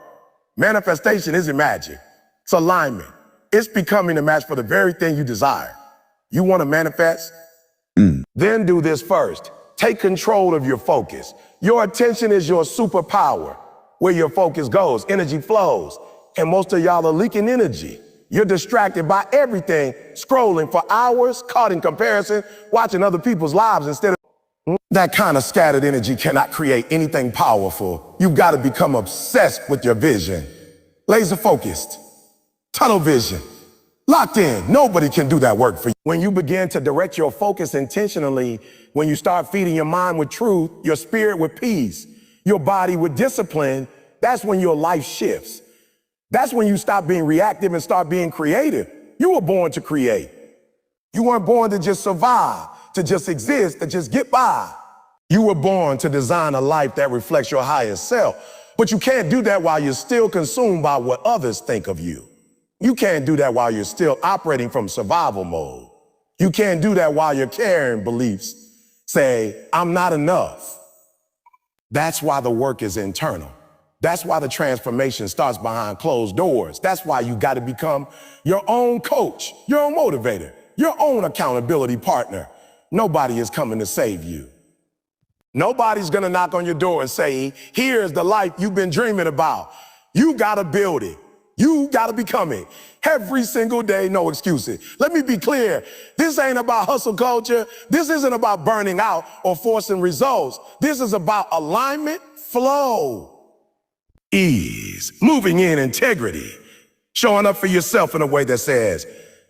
A: Manifestation isn't magic. It's alignment. It's becoming a match for the very thing you desire. You want to manifest? Then do this first. Take control of your focus. Your attention is your superpower. Where your focus goes, energy flows. And most of y'all are leaking energy. You're distracted by everything, scrolling for hours, caught in comparison, watching other people's lives instead of that kind of scattered energy cannot create anything powerful. You've got to become obsessed with your vision. Laser focused, tunnel vision, locked in. Nobody can do that work for you. When you begin to direct your focus intentionally, when you start feeding your mind with truth, your spirit with peace, your body with discipline, that's when your life shifts. That's when you stop being reactive and start being creative. You were born to create. You weren't born to just survive, to just exist, to just get by. You were born to design a life that reflects your highest self. But you can't do that while you're still consumed by what others think of you. You can't do that while you're still operating from survival mode. You can't do that while you're carrying beliefs. Say, I'm not enough. That's why the work is internal. That's why the transformation starts behind closed doors. That's why you got to become your own coach, your own motivator, your own accountability partner. Nobody is coming to save you. Nobody's going to knock on your door and say, here's the life you've been dreaming about. You got to build it. You got to become it. Every single day, no excuses. Let me be clear. This ain't about hustle culture. This isn't about burning out or forcing results. This is about alignment, flow, ease, moving in integrity, showing up for yourself in a way that says,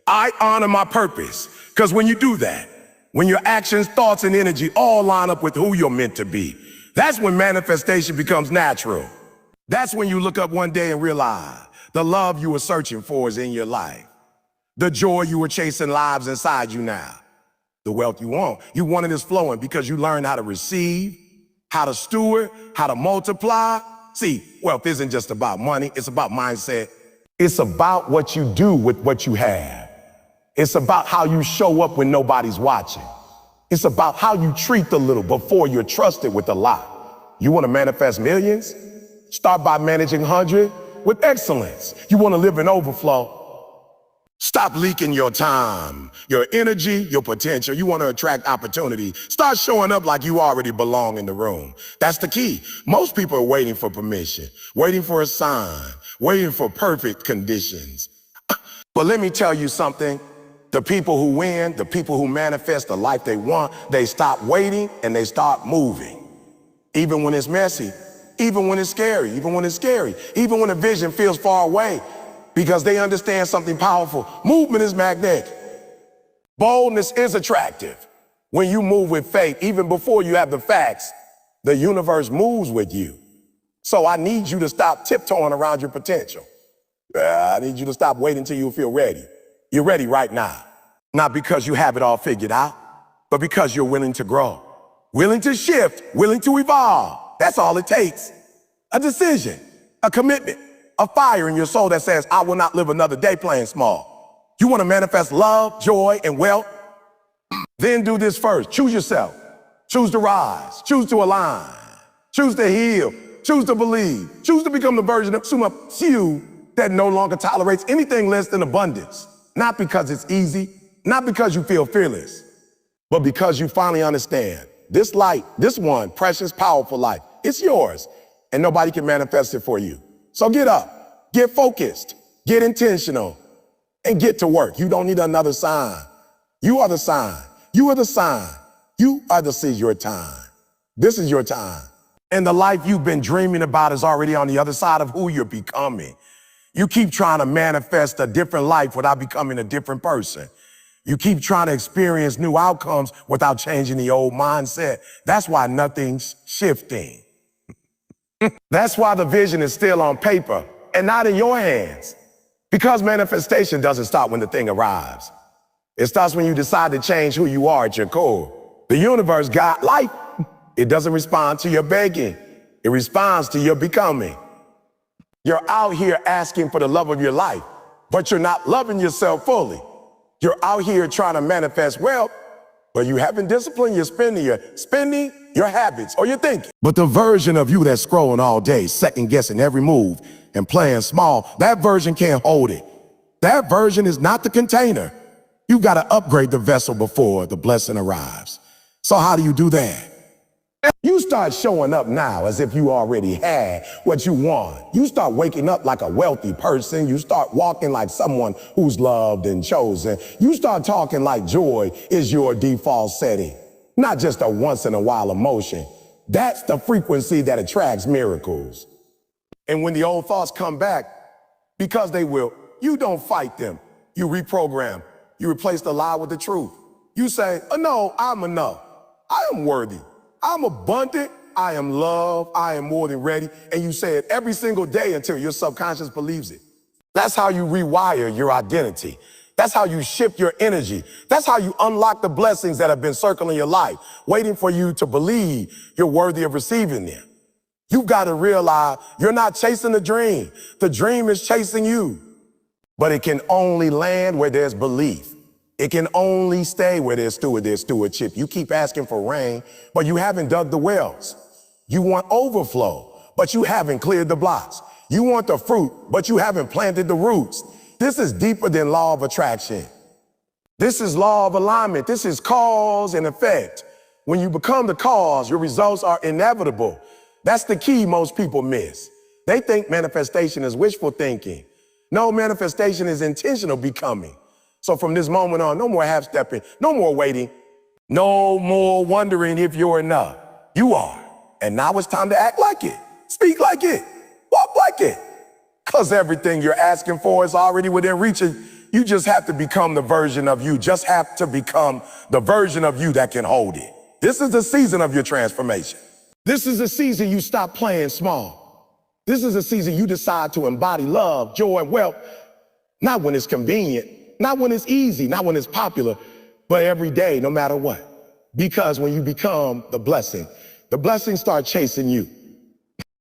A: I honor my purpose. Because when you do that, when your actions, thoughts, and energy all line up with who you're meant to be, that's when manifestation becomes natural. That's when you look up one day and realize the love you were searching for is in your life. The joy you were chasing lives inside you now. The wealth you want it is flowing because you learned how to receive, how to steward, how to multiply. See, wealth isn't just about money, it's about mindset. It's about what you do with what you have. It's about how you show up when nobody's watching. It's about how you treat the little before you're trusted with a lot. You want to manifest millions? Start by managing 100 with excellence. You want to live in overflow? Stop leaking your time, your energy, your potential. You want to attract opportunity. Start showing up like you already belong in the room. That's the key. Most people are waiting for permission, waiting for a sign, waiting for perfect conditions. But let me tell you something. The people who win, the people who manifest the life they want, they stop waiting and they start moving. Even when it's messy, even when it's scary, even when the vision feels far away, because they understand something powerful. Movement is magnetic. Boldness is attractive. When you move with faith, even before you have the facts, the universe moves with you. So I need you to stop tiptoeing around your potential. I need you to stop waiting until you feel ready. You're ready right now. Not because you have it all figured out, but because you're willing to grow, willing to shift, willing to evolve. That's all it takes. A decision, a commitment, a fire in your soul that says, I will not live another day playing small. You want to manifest love, joy, and wealth? Then do this first. Choose yourself. Choose to rise. Choose to align. Choose to heal. Choose to believe. Choose to become the version of you that no longer tolerates anything less than abundance. Not because it's easy, not because you feel fearless, but because you finally understand this light, this one precious, powerful life, it's yours, and nobody can manifest it for you. So get up, get focused, get intentional, and get to work. You don't need another sign. You are the sign. You are the sign. You are the seed, your time. This is your time. And the life you've been dreaming about is already on the other side of who you're becoming. You keep trying to manifest a different life without becoming a different person. You keep trying to experience new outcomes without changing the old mindset. That's why nothing's shifting. That's why the vision is still on paper. and not in your hands. Because manifestation doesn't stop when the thing arrives. It starts when you decide to change who you are at your core. The universe got life. It doesn't respond to your begging. It responds to your becoming. You're out here asking for the love of your life, but you're not loving yourself fully. You're out here trying to manifest wealth, but you haven't disciplined your spending, your habits, or your thinking. But the version of you that's scrolling all day, second guessing every move and playing small, that version can't hold it. That version is not the container. You've got to upgrade the vessel before the blessing arrives. So how do you do that? You start showing up now as if you already had what you want. You start waking up like a wealthy person. You start walking like someone who's loved and chosen. You start talking like joy is your default setting, not just a once in a while emotion. That's the frequency that attracts miracles. And when the old thoughts come back, because they will, you don't fight them. You reprogram. You replace the lie with the truth. You say, oh, no, I'm enough. I am worthy. I'm abundant, I am loved, I am more than ready. And you say it every single day until your subconscious believes it. That's how you rewire your identity. That's how you shift your energy. That's how you unlock the blessings that have been circling your life, waiting for you to believe you're worthy of receiving them. You've got to realize you're not chasing the dream. The dream is chasing you. But it can only land where there's belief. It can only stay where there's stewardship. You keep asking for rain, but you haven't dug the wells. You want overflow, but you haven't cleared the blocks. You want the fruit, but you haven't planted the roots. This is deeper than law of attraction. This is law of alignment. This is cause and effect. When you become the cause, your results are inevitable. That's the key most people miss. They think manifestation is wishful thinking. No, manifestation is intentional becoming. So from this moment on, no more half-stepping, no more waiting, no more wondering if you're enough. You are. And now it's time to act like it, speak like it, walk like it. Because everything you're asking for is already within reach. You just have to become the version of you, just have to become the version of you that can hold it. This is the season of your transformation. This is the season you stop playing small. This is the season you decide to embody love, joy, and wealth, not when it's convenient, not when it's easy, not when it's popular, but every day, no matter what. Because when you become the blessing starts chasing you.